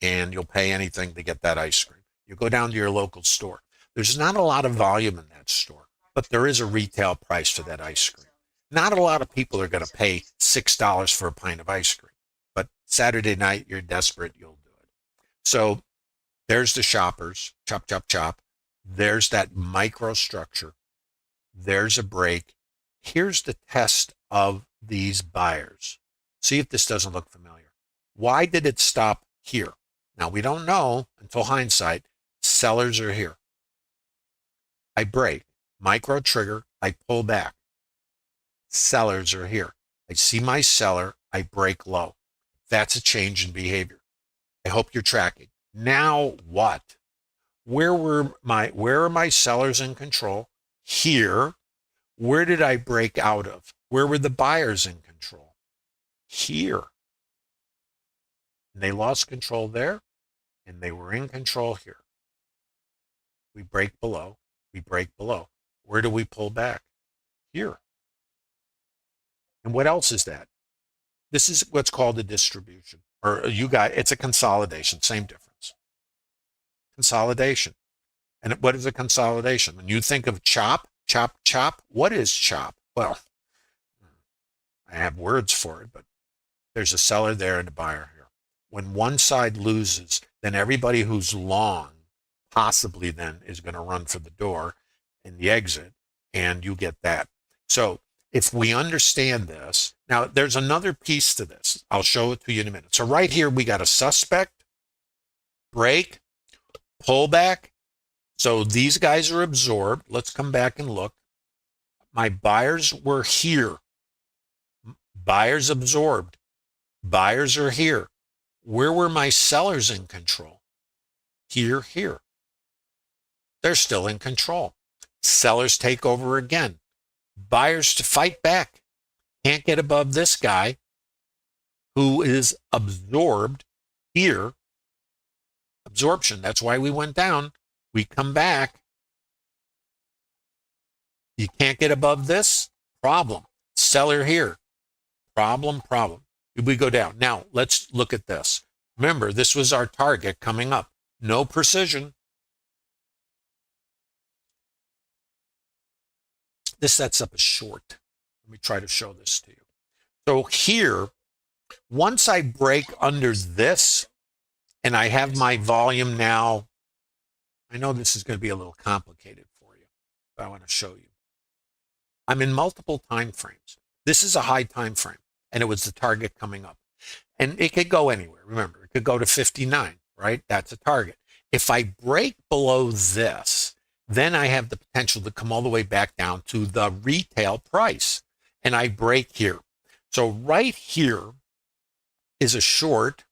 and you'll pay anything to get that ice cream. You go down to your local store. There's not a lot of volume in that store, but there is a retail price for that ice cream. Not a lot of people are going to pay $6 for a pint of ice cream, but Saturday night, you're desperate, you'll do it. So there's the shoppers, chop, chop, chop. There's that microstructure. There's a break. Here's the test of these buyers. See if this doesn't look familiar. Why did it stop here? Now, we don't know until hindsight. Sellers are here. I break. Micro trigger. I pull back. Sellers are here. I see my seller. I break low. That's a change in behavior. I hope you're tracking. Now what? Where are my sellers in control? Here. Where did I break out of? Where were the buyers in control? Here. And they lost control there, and they were in control here. We break below. We break below. Where do we pull back? Here. And what else is that? This is what's called a distribution. Or it's a consolidation. Same difference. Consolidation. And what is a consolidation? When you think of chop, chop, chop, what is chop? Well, I have words for it, but there's a seller there and a buyer here. When one side loses, then everybody who's long possibly then is going to run for the door and the exit, and you get that. So if we understand this, now there's another piece to this. I'll show it to you in a minute. So right here, we got a suspect, break, pullback. So these guys are absorbed. Let's come back and look. My buyers were here. Buyers absorbed. Buyers are here. Where were my sellers in control? Here, here. They're still in control. Sellers take over again. Buyers to fight back. Can't get above this guy who is absorbed here. Absorption. That's why we went down. We come back. You can't get above this. Problem. Seller here. Problem, problem. We go down. Now, let's look at this. Remember, this was our target coming up. No precision. This sets up a short. Let me try to show this to you. So here, once I break under this, and I have my volume now, I know this is going to be a little complicated for you, but I want to show you. I'm in multiple time frames. This is a high time frame, and it was the target coming up. And it could go anywhere. Remember, it could go to 59, right? That's a target. If I break below this, then I have the potential to come all the way back down to the retail price. And I break here. So right here is a short,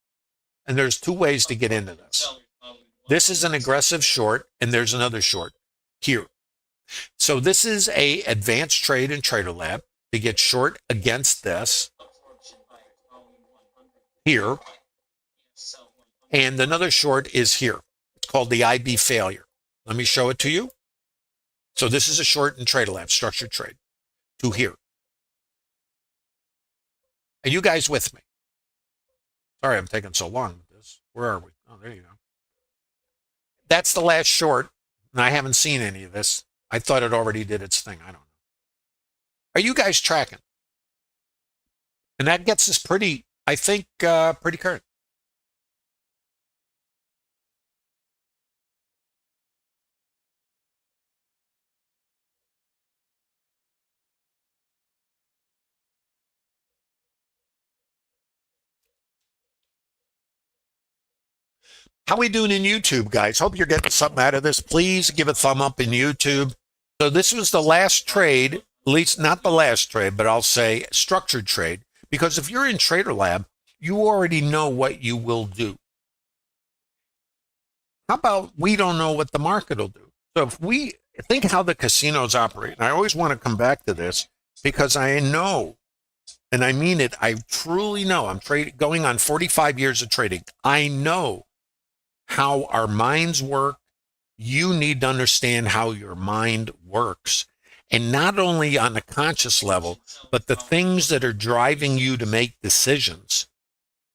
and there's two ways to get into this. This is an aggressive short, and there's another short here. So this is a advanced trade in Trader Lab to get short against this here. And another short is here. It's called the IB failure. Let me show it to you. So this is a short and trade lab, structured trade to here. Are you guys with me? Sorry, I'm taking so long with this. Where are we? Oh, there you go. That's the last short, and I haven't seen any of this. I thought it already did its thing. I don't know. Are you guys tracking? And that gets us pretty, I think, pretty current. How we doing in YouTube, guys? Hope you're getting something out of this. Please give a thumb up in YouTube. So this was the last trade, at least not the last trade, but I'll say structured trade. Because if you're in Trader Lab, you already know what you will do. How about we don't know what the market will do? So if we think how the casinos operate, and I always want to come back to this because I know, and I mean it, I truly know, I'm going on 45 years of trading. I know how our minds work. You need to understand how your mind works. And not only on a conscious level, but the things that are driving you to make decisions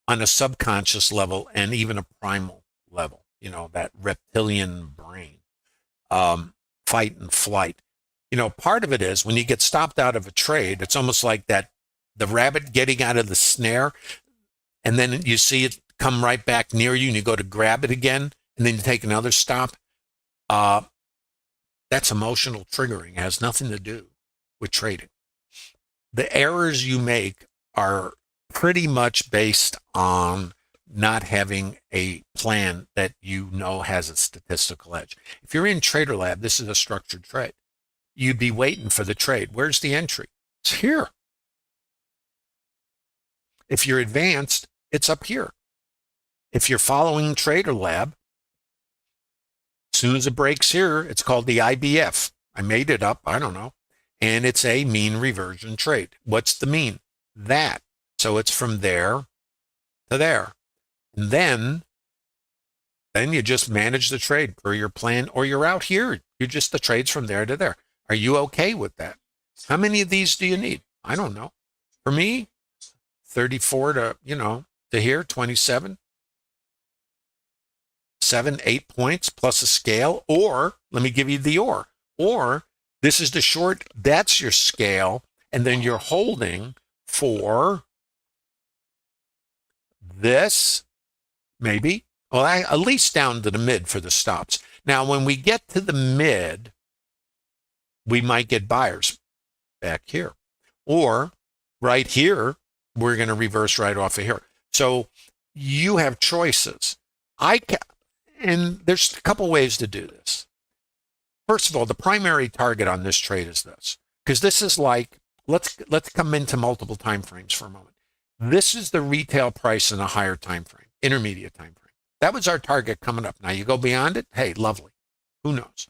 on a subconscious level and even a primal level, you know, that reptilian brain, fight and flight. You know, part of it is when you get stopped out of a trade, it's almost like that the rabbit getting out of the snare, and then you see it come right back near you and you go to grab it again, and then you take another stop. That's emotional triggering. It has nothing to do with trading. The errors you make are pretty much based on not having a plan that you know has a statistical edge. If you're in Trader Lab, this is a structured trade. You'd be waiting for the trade. Where's the entry? It's here. If you're advanced, it's up here. If you're following Trader Lab, as soon as it breaks here, it's called the IBF. I made it up. I don't know. And it's a mean reversion trade. What's the mean? That. So it's from there to there. And then you just manage the trade per your plan, or you're out here. You're just the trades from there to there. Are you okay with that? How many of these do you need? I don't know. For me, 34 to, to here, 27. 7, 8 points plus a scale, or let me give you the or this is the short, that's your scale, and then you're holding for this, maybe, well, at least down to the mid for the stops. Now, when we get to the mid, we might get buyers back here, or right here, we're going to reverse right off of here. So you have choices. And there's a couple ways to do this. First of all, the primary target on this trade is this, because this is like, let's come into multiple time frames for a moment. This is the retail price in a higher time frame, intermediate time frame. That was our target coming up. Now you go beyond it, hey, lovely. Who knows?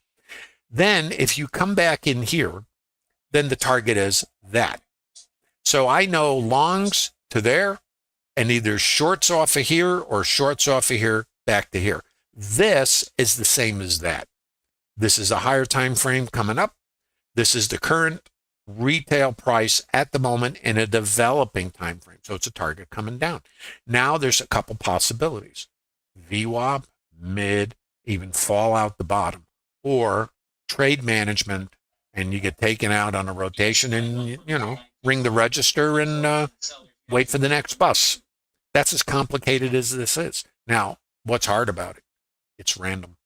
Then if you come back in here, then the target is that. So I know longs to there, and either shorts off of here or shorts off of here back to here. This is the same as that. This is a higher time frame coming up. This is the current retail price at the moment in a developing time frame. So it's a target coming down. Now there's a couple possibilities. VWAP, mid, even fall out the bottom, or trade management, and you get taken out on a rotation and, ring the register and wait for the next bus. That's as complicated as this is. Now, what's hard about it? It's random.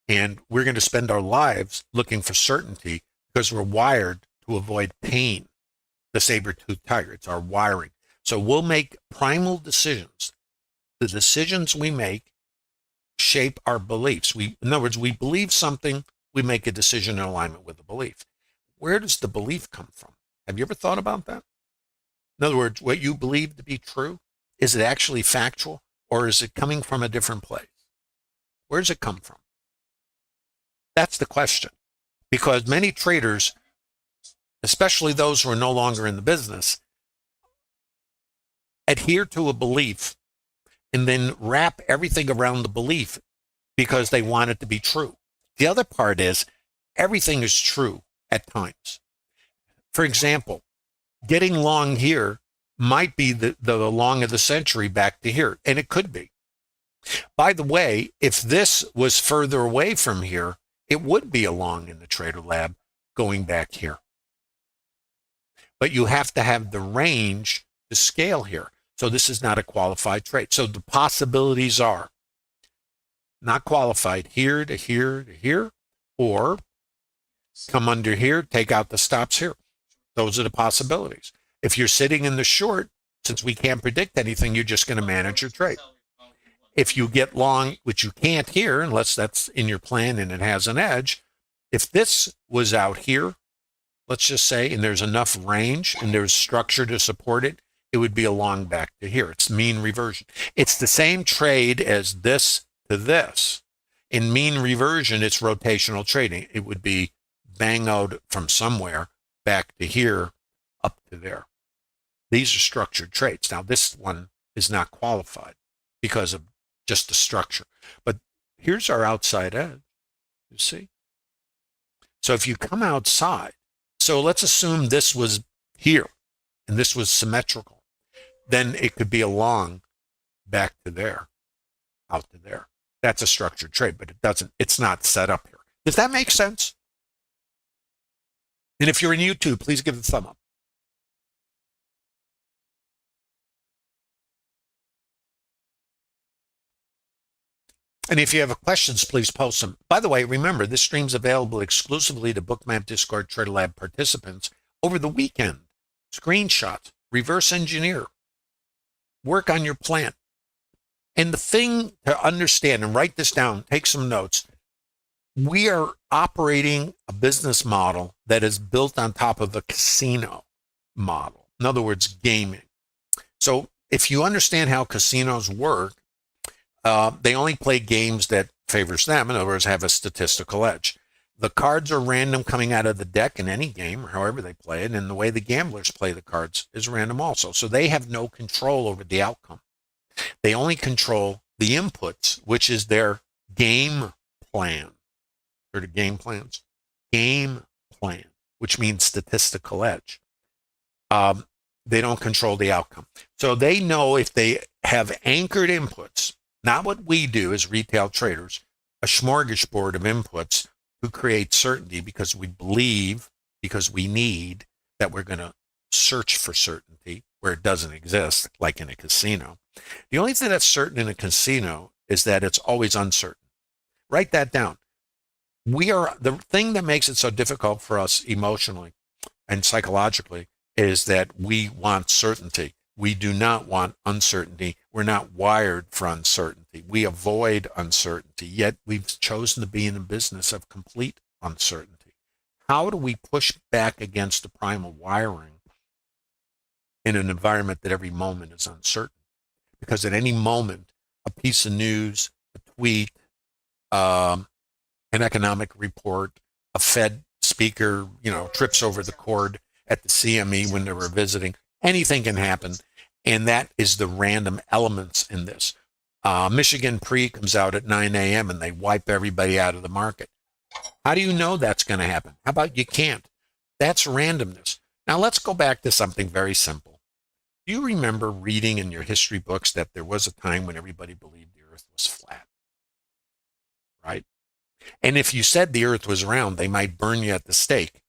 And we're going to spend our lives looking for certainty because we're wired to avoid pain. The saber-toothed tiger, it's our wiring. So we'll make primal decisions. The decisions we make shape our beliefs. In other words, we believe something, we make a decision in alignment with the belief. Where does the belief come from? Have you ever thought about that? In other words, what you believe to be true, is it actually factual? Or is it coming from a different place? Where does it come from? That's the question. Because many traders, especially those who are no longer in the business, adhere to a belief and then wrap everything around the belief because they want it to be true. The other part is everything is true at times. For example, getting long here might be the long of the century back to here, and it could be. By the way, if this was further away from here, it would be a long in the Trader Lab going back here. But you have to have the range to scale here. So this is not a qualified trade. So the possibilities are not qualified here to here to here, or come under here, take out the stops here. Those are the possibilities. If you're sitting in the short, since we can't predict anything, you're just going to manage your trade. If you get long, which you can't here, unless that's in your plan and it has an edge, if this was out here, let's just say, and there's enough range and there's structure to support it, it would be a long back to here. It's mean reversion. It's the same trade as this to this. In mean reversion, it's rotational trading. It would be bang out from somewhere back to here, up to there. These are structured trades. Now, this one is not qualified because of just the structure. But here's our outside edge, you see? So if you come outside, so let's assume this was here and this was symmetrical, then it could be a long back to there, out to there. That's a structured trade, but it's not set up here. Does that make sense? And if you're in YouTube, please give it a thumb up. And if you have questions, please post them. By the way, remember, this stream's available exclusively to Bookmap Discord Trader Lab participants over the weekend. Screenshot, reverse engineer, work on your plan. And the thing to understand, and write this down, take some notes, we are operating a business model that is built on top of a casino model. In other words, gaming. So if you understand how casinos work, they only play games that favors them. In other words, have a statistical edge. The cards are random coming out of the deck in any game, however they play it, and the way the gamblers play the cards is random also. So they have no control over the outcome. They only control the inputs, which is their game plan. Heard of game plans? Game plan, which means statistical edge. They don't control the outcome. So they know if they have anchored inputs, not what we do as retail traders, a smorgasbord of inputs to create certainty because we believe, because we need, that we're going to search for certainty where it doesn't exist, like in a casino. The only thing that's certain in a casino is that it's always uncertain. Write that down. The thing that makes it so difficult for us emotionally and psychologically is that we want certainty. We do not want uncertainty. We're not wired for uncertainty. We avoid uncertainty, yet we've chosen to be in the business of complete uncertainty. How do we push back against the primal wiring in an environment that every moment is uncertain? Because at any moment, a piece of news, a tweet, an economic report, a Fed speaker, trips over the cord at the CME when they were visiting, anything can happen, and that is the random elements in this. Michigan Pre comes out at 9 a.m. and they wipe everybody out of the market. How do you know that's going to happen? How about you can't? That's randomness. Now let's go back to something very simple. Do you remember reading in your history books that there was a time when everybody believed the earth was flat? Right? And if you said the earth was round, they might burn you at the stake,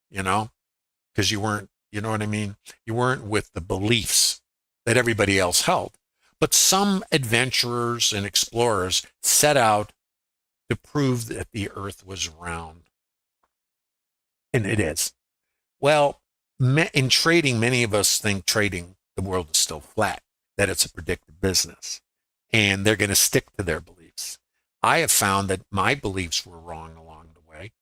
because you weren't, you know what I mean? You weren't with the beliefs that everybody else held. But some adventurers and explorers set out to prove that the earth was round. And it is. Well, in trading, many of us think trading, the world is still flat, that it's a predictive business. And they're going to stick to their beliefs. I have found that my beliefs were wrong along the way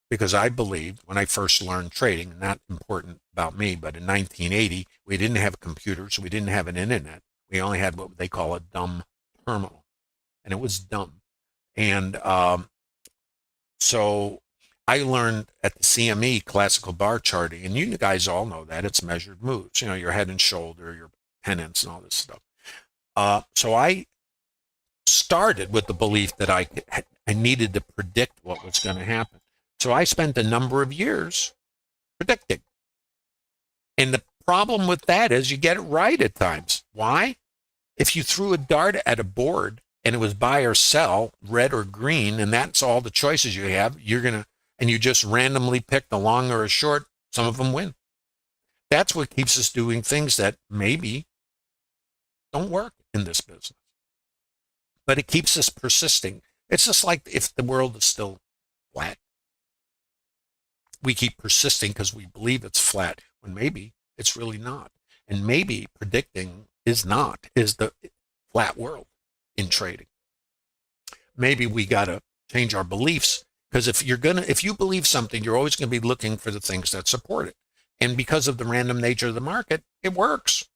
because I believed when I first learned trading, not important about me, but in 1980, we didn't have computers. We didn't have an internet. We only had what they call a dumb terminal, and it was dumb. And so I learned at the CME classical bar charting, and you guys all know that it's measured moves, your head and shoulder, your pennants and all this stuff. So I started with the belief that I needed to predict what was going to happen. So I spent a number of years predicting. And the problem with that is you get it right at times. Why? If you threw a dart at a board and it was buy or sell, red or green, and that's all the choices you have, and you just randomly pick the long or a short, some of them win. That's what keeps us doing things that maybe don't work in this business. But it keeps us persisting. It's just like if the world is still flat. We keep persisting because we believe it's flat when maybe it's really not. And maybe predicting is the flat world in trading. Maybe we got to change our beliefs, because if you believe something, you're always going to be looking for the things that support it. And because of the random nature of the market, it works.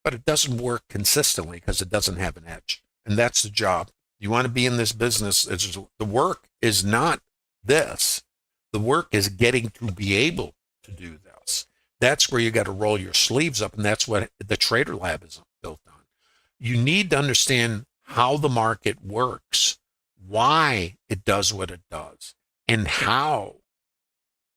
But it doesn't work consistently because it doesn't have an edge. And that's the job. You want to be in this business. The work is not this. The work is getting to be able to do this. That's where you got to roll your sleeves up, and that's what the Trader Lab is built on. You need to understand how the market works, why it does what it does, and how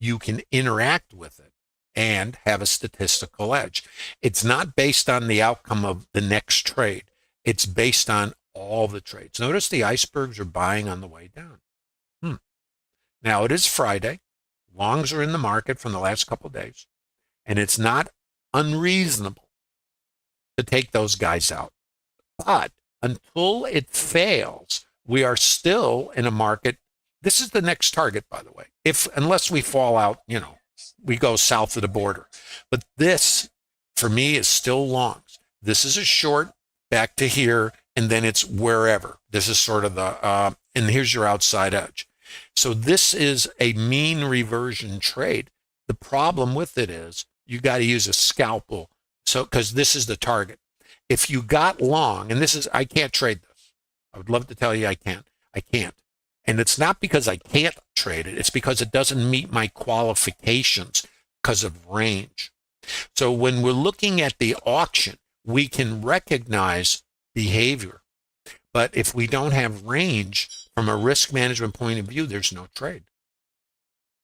you can interact with it and have a statistical edge. It's not based on the outcome of the next trade. It's based on all the trades. Notice the icebergs are buying on the way down. Now, it is Friday. Longs are in the market from the last couple of days, and it's not unreasonable to take those guys out. But until it fails, we are still in a market. This is the next target, by the way, unless we fall out, we go south of the border. But this, for me, is still longs. This is a short back to here, and then it's wherever. This is sort of and here's your outside edge. So this is a mean reversion trade. The problem with it is you got to use a scalpel. So, because this is the target. If you got long, and I can't trade this. I would love to tell you I can. I can't. And it's not because I can't trade it. It's because it doesn't meet my qualifications because of range. So when we're looking at the auction, we can recognize behavior. But if we don't have range from a risk management point of view, there's no trade.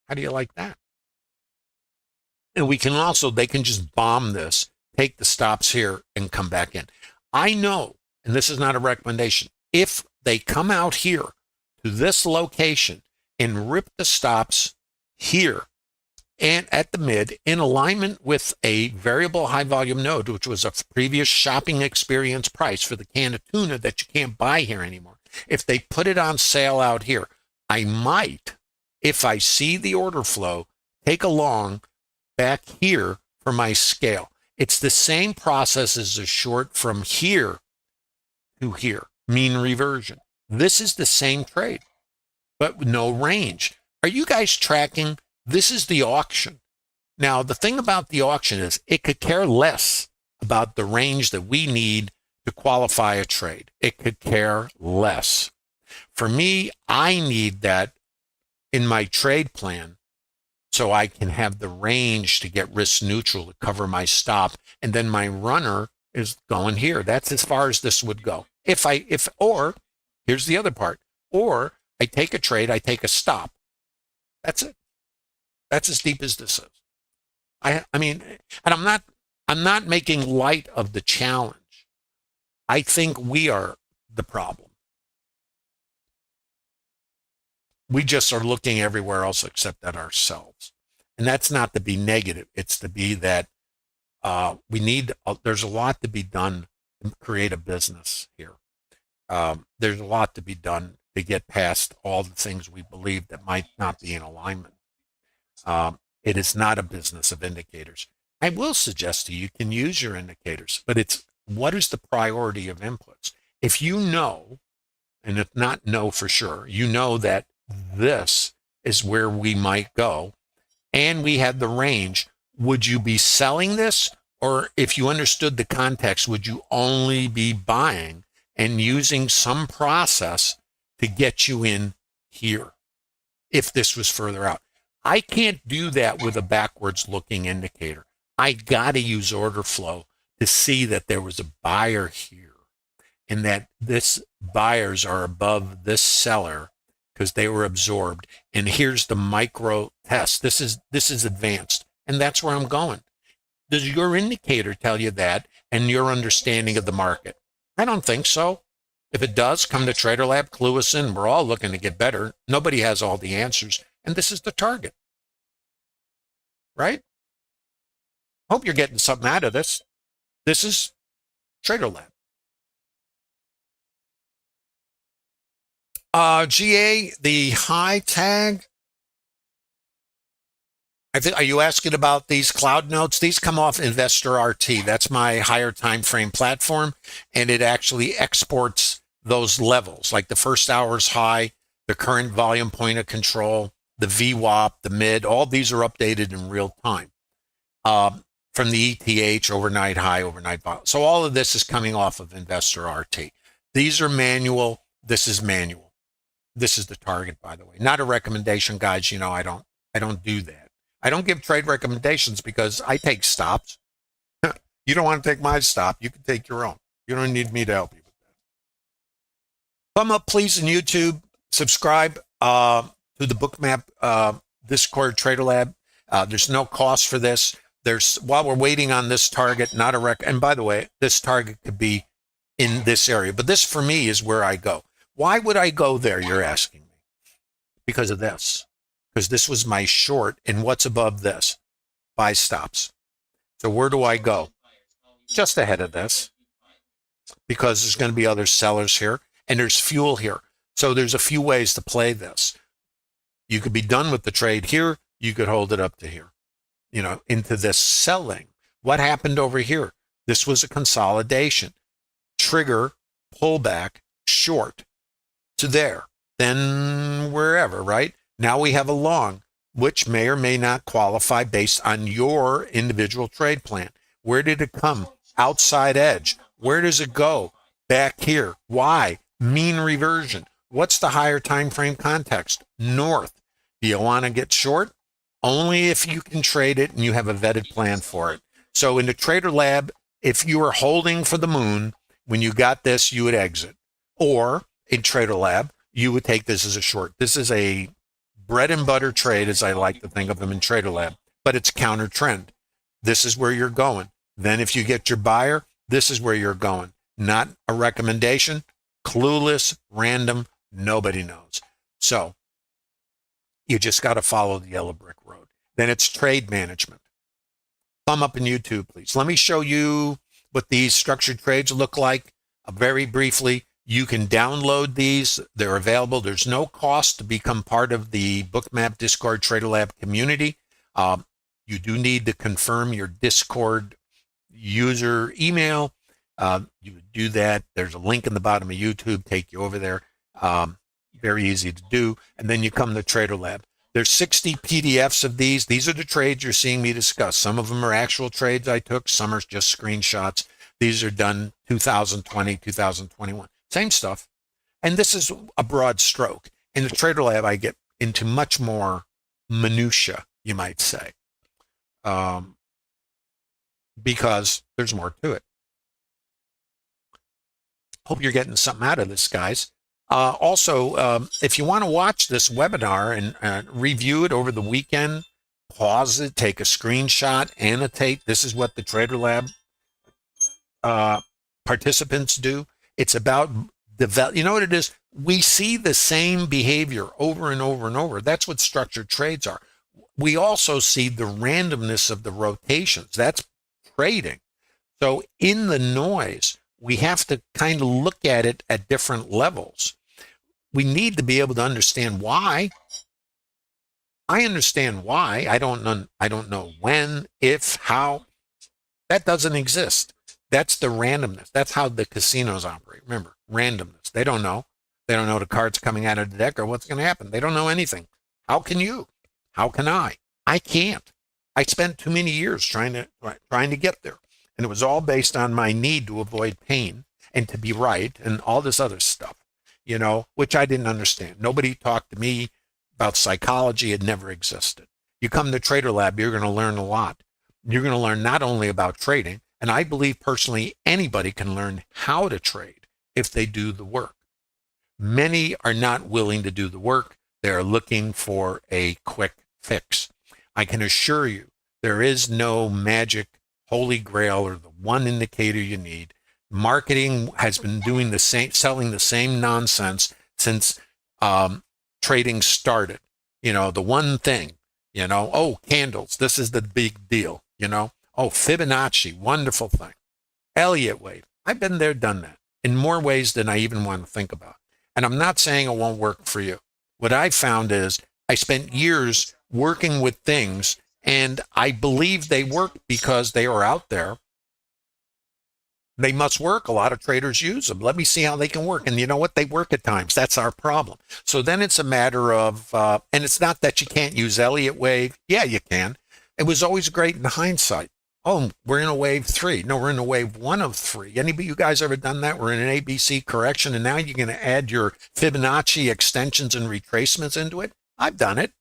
How do you like that? And they can just bomb this, take the stops here, and come back in. I know, and this is not a recommendation, if they come out here to this location and rip the stops here and at the mid in alignment with a variable high volume node, which was a previous shopping experience price for the can of tuna that you can't buy here anymore. If they put it on sale out here, I might, if I see the order flow, take a long back here for my scale. It's the same process as a short from here to here, mean reversion. This is the same trade, but no range. Are you guys tracking? This is the auction. Now, the thing about the auction is it could care less about the range that we need to qualify a trade. It could care less. For me, I need that in my trade plan so I can have the range to get risk neutral to cover my stop. And then my runner is going here. That's as far as this would go. Or here's the other part. Or I take a trade, I take a stop. That's it. That's as deep as this is. I mean, and I'm not making light of the challenge. I think we are the problem. We just are looking everywhere else except at ourselves. And that's not to be negative. It's to be that there's a lot to be done to create a business here. There's a lot to be done to get past all the things we believe that might not be in alignment. It is not a business of indicators. I will suggest to you, you can use your indicators, but it's what is the priority of inputs? If you know, and if not know for sure, you know that this is where we might go, and we had the range, would you be selling this? Or if you understood the context, would you only be buying and using some process to get you in here if this was further out? I can't do that with a backwards looking indicator. I got to use order flow to see that there was a buyer here and that this buyers are above this seller because they were absorbed. And here's the micro test. This is advanced, and that's where I'm going. Does your indicator tell you that and your understanding of the market? I don't think so. If it does, come to Trader Lab, clue us in. We're all looking to get better. Nobody has all the answers, and this is the target, right? Hope you're getting something out of this. This is Trader Lab. GA, the high tag. Are you asking about these cloud notes? These come off Investor RT. That's my higher time frame platform, and it actually exports those levels, like the first hour's high, the current volume point of control, the VWAP, the mid. All these are updated in real time from the ETH, overnight high, overnight volume. So all of this is coming off of Investor RT. These are manual. This is manual. This is the target, by the way. Not a recommendation, guys. You know, I don't do that. I don't give trade recommendations because I take stops. You don't want to take my stop. You can take your own. You don't need me to help you with that. Thumb up, please, in YouTube. Subscribe to the Bookmap Discord Trader Lab. There's no cost for this. While we're waiting on this target, not a and by the way, this target could be in this area, but this for me is where I go. Why would I go there, you're asking me? Because of this. Because this was my short, and what's above this? Buy stops. So where do I go? Just ahead of this. Because there's going to be other sellers here, and there's fuel here. So there's a few ways to play this. You could be done with the trade here. You could hold it up to here, you know, into this selling. What happened over here? This was a consolidation. Trigger, pullback, short. To there, then wherever, right? Now we have a long, which may or may not qualify based on your individual trade plan. Where did it come? Outside edge. Where does it go? Back here. Why? Mean reversion. What's the higher time frame context? North. Do you want to get short? Only if you can trade it and you have a vetted plan for it. So in the Trader Lab, if you are holding for the moon, when you got this, you would exit. Or in Trader Lab, you would take this as a short. This is a bread and butter trade, as I like to think of them in Trader Lab, but it's counter trend. This is where you're going. Then if you get your buyer, this is where you're going. Not a recommendation, clueless, random, nobody knows. So you just got to follow the yellow brick road. Then it's trade management. Thumb up in YouTube, please. Let me show you what these structured trades look like very briefly. You can download these. They're available. There's no cost to become part of the Bookmap Discord Trader Lab community. You do need to confirm your Discord user email. You would do that. There's a link in the bottom of YouTube. Take you over there. Very easy to do. And then you come to Trader Lab. There's 60 PDFs of these. These are the trades you're seeing me discuss. Some of them are actual trades I took. Some are just screenshots. These are done 2020, 2021. Same stuff. And this is a broad stroke. In the Trader Lab, I get into much more minutia, you might say, because there's more to it. Hope you're getting something out of this, guys. Also, if you want to watch this webinar and review it over the weekend, pause it, take a screenshot, annotate. This is what the Trader Lab participants do. It's about develop. You know what it is? We see the same behavior over and over and over. That's what structured trades are. We also see the randomness of the rotations. That's trading. So in the noise, we have to kind of look at it at different levels. We need to be able to understand why. I understand why. I don't know when, if, how. That doesn't exist. That's the randomness. That's how the casinos operate. Remember, randomness. They don't know. They don't know the cards coming out of the deck or what's going to happen. They don't know anything. How can you? How can I? I can't. I spent too many years trying to get there. And it was all based on my need to avoid pain and to be right and all this other stuff, you know, which I didn't understand. Nobody talked to me about psychology. It never existed. You come to Trader Lab, you're going to learn a lot. You're going to learn not only about trading, and I believe personally anybody can learn how to trade if they do the work. Many are not willing to do the work. They are looking for a quick fix. I can assure you, there is no magic holy grail or the one indicator you need. Marketing has been doing the same, selling the same nonsense since trading started. The one thing, oh, candles, this is the big deal, oh, Fibonacci, wonderful thing. Elliott wave, I've been there, done that in more ways than I even want to think about. And I'm not saying it won't work for you. What I found is I spent years working with things, and I believe they work because they are out there. They must work. A lot of traders use them. Let me see how they can work. And you know what? They work at times. That's our problem. So then it's a matter of, and it's not that you can't use Elliott wave. Yeah, you can. It was always great in hindsight. Oh, we're in a wave 3. No, we're in a wave 1 of 3. Anybody, you guys ever done that? We're in an ABC correction, and now you're going to add your Fibonacci extensions and retracements into it? I've done it.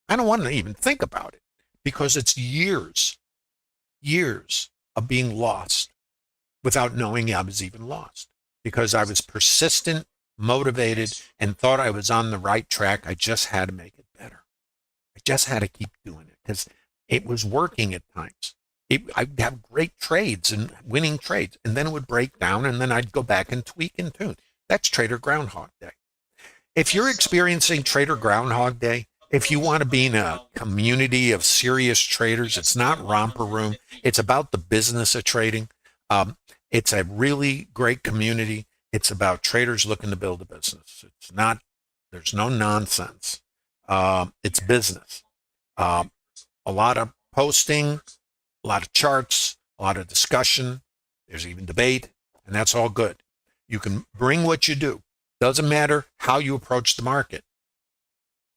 I don't want to even think about it because it's years of being lost without knowing I was even lost because I was persistent, motivated, and thought I was on the right track. I just had to make it better. I just had to keep doing it because it was working at times. I'd have great trades and winning trades, and then it would break down, and then I'd go back and tweak and tune. That's Trader Groundhog Day. If you're experiencing Trader Groundhog Day, if you want to be in a community of serious traders, it's not romper room. It's about the business of trading. It's a really great community. It's about traders looking to build a business. It's not, there's no nonsense. It's business. A lot of posting, a lot of charts, a lot of discussion. There's even debate, and that's all good. You can bring what you do. Doesn't matter how you approach the market.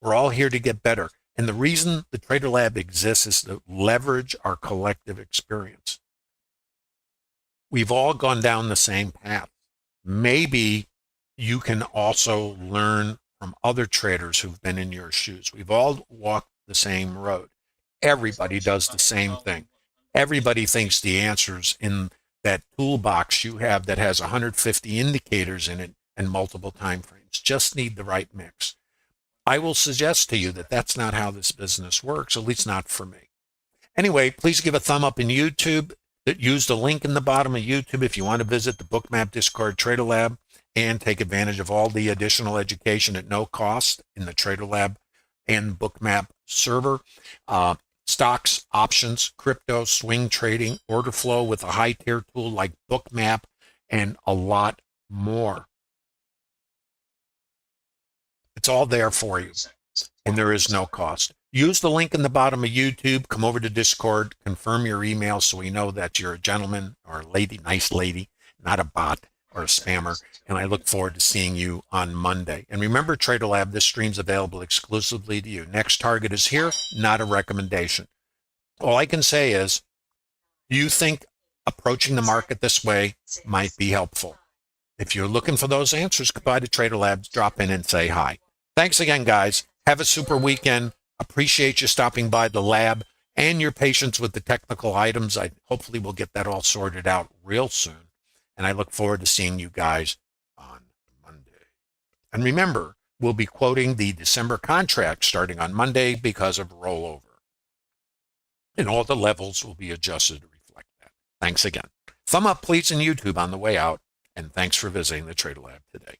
We're all here to get better. And the reason the Trader Lab exists is to leverage our collective experience. We've all gone down the same path. Maybe you can also learn from other traders who've been in your shoes. We've all walked the same road. Everybody does the same thing. Everybody thinks the answer's in that toolbox you have that has 150 indicators in it and multiple time frames. Just need the right mix. I will suggest to you that that's not how this business works, at least not for me. Anyway, please give a thumb up in YouTube. Use the link in the bottom of YouTube if you want to visit the Bookmap Discord Trader Lab and take advantage of all the additional education at no cost in the Trader Lab and Bookmap server. Stocks, options, crypto, swing trading, order flow with a high tier tool like Bookmap, and a lot more. It's all there for you, and there is no cost. Use the link in the bottom of YouTube. Come over to Discord, confirm your email so we know that you're a gentleman or a lady, nice lady, not a bot or a spammer. And I look forward to seeing you on Monday. And remember, Trader Lab, this stream's available exclusively to you. Next target is here, not a recommendation. All I can say is, do you think approaching the market this way might be helpful? If you're looking for those answers, come by to Trader Labs, drop in and say hi. Thanks again, guys. Have a super weekend. Appreciate you stopping by the lab and your patience with the technical items. I hopefully will get that all sorted out real soon. And I look forward to seeing you guys on Monday. And remember, we'll be quoting the December contract starting on Monday because of rollover. And all the levels will be adjusted to reflect that. Thanks again. Thumb up, please, in YouTube on the way out. And thanks for visiting the Trader Lab today.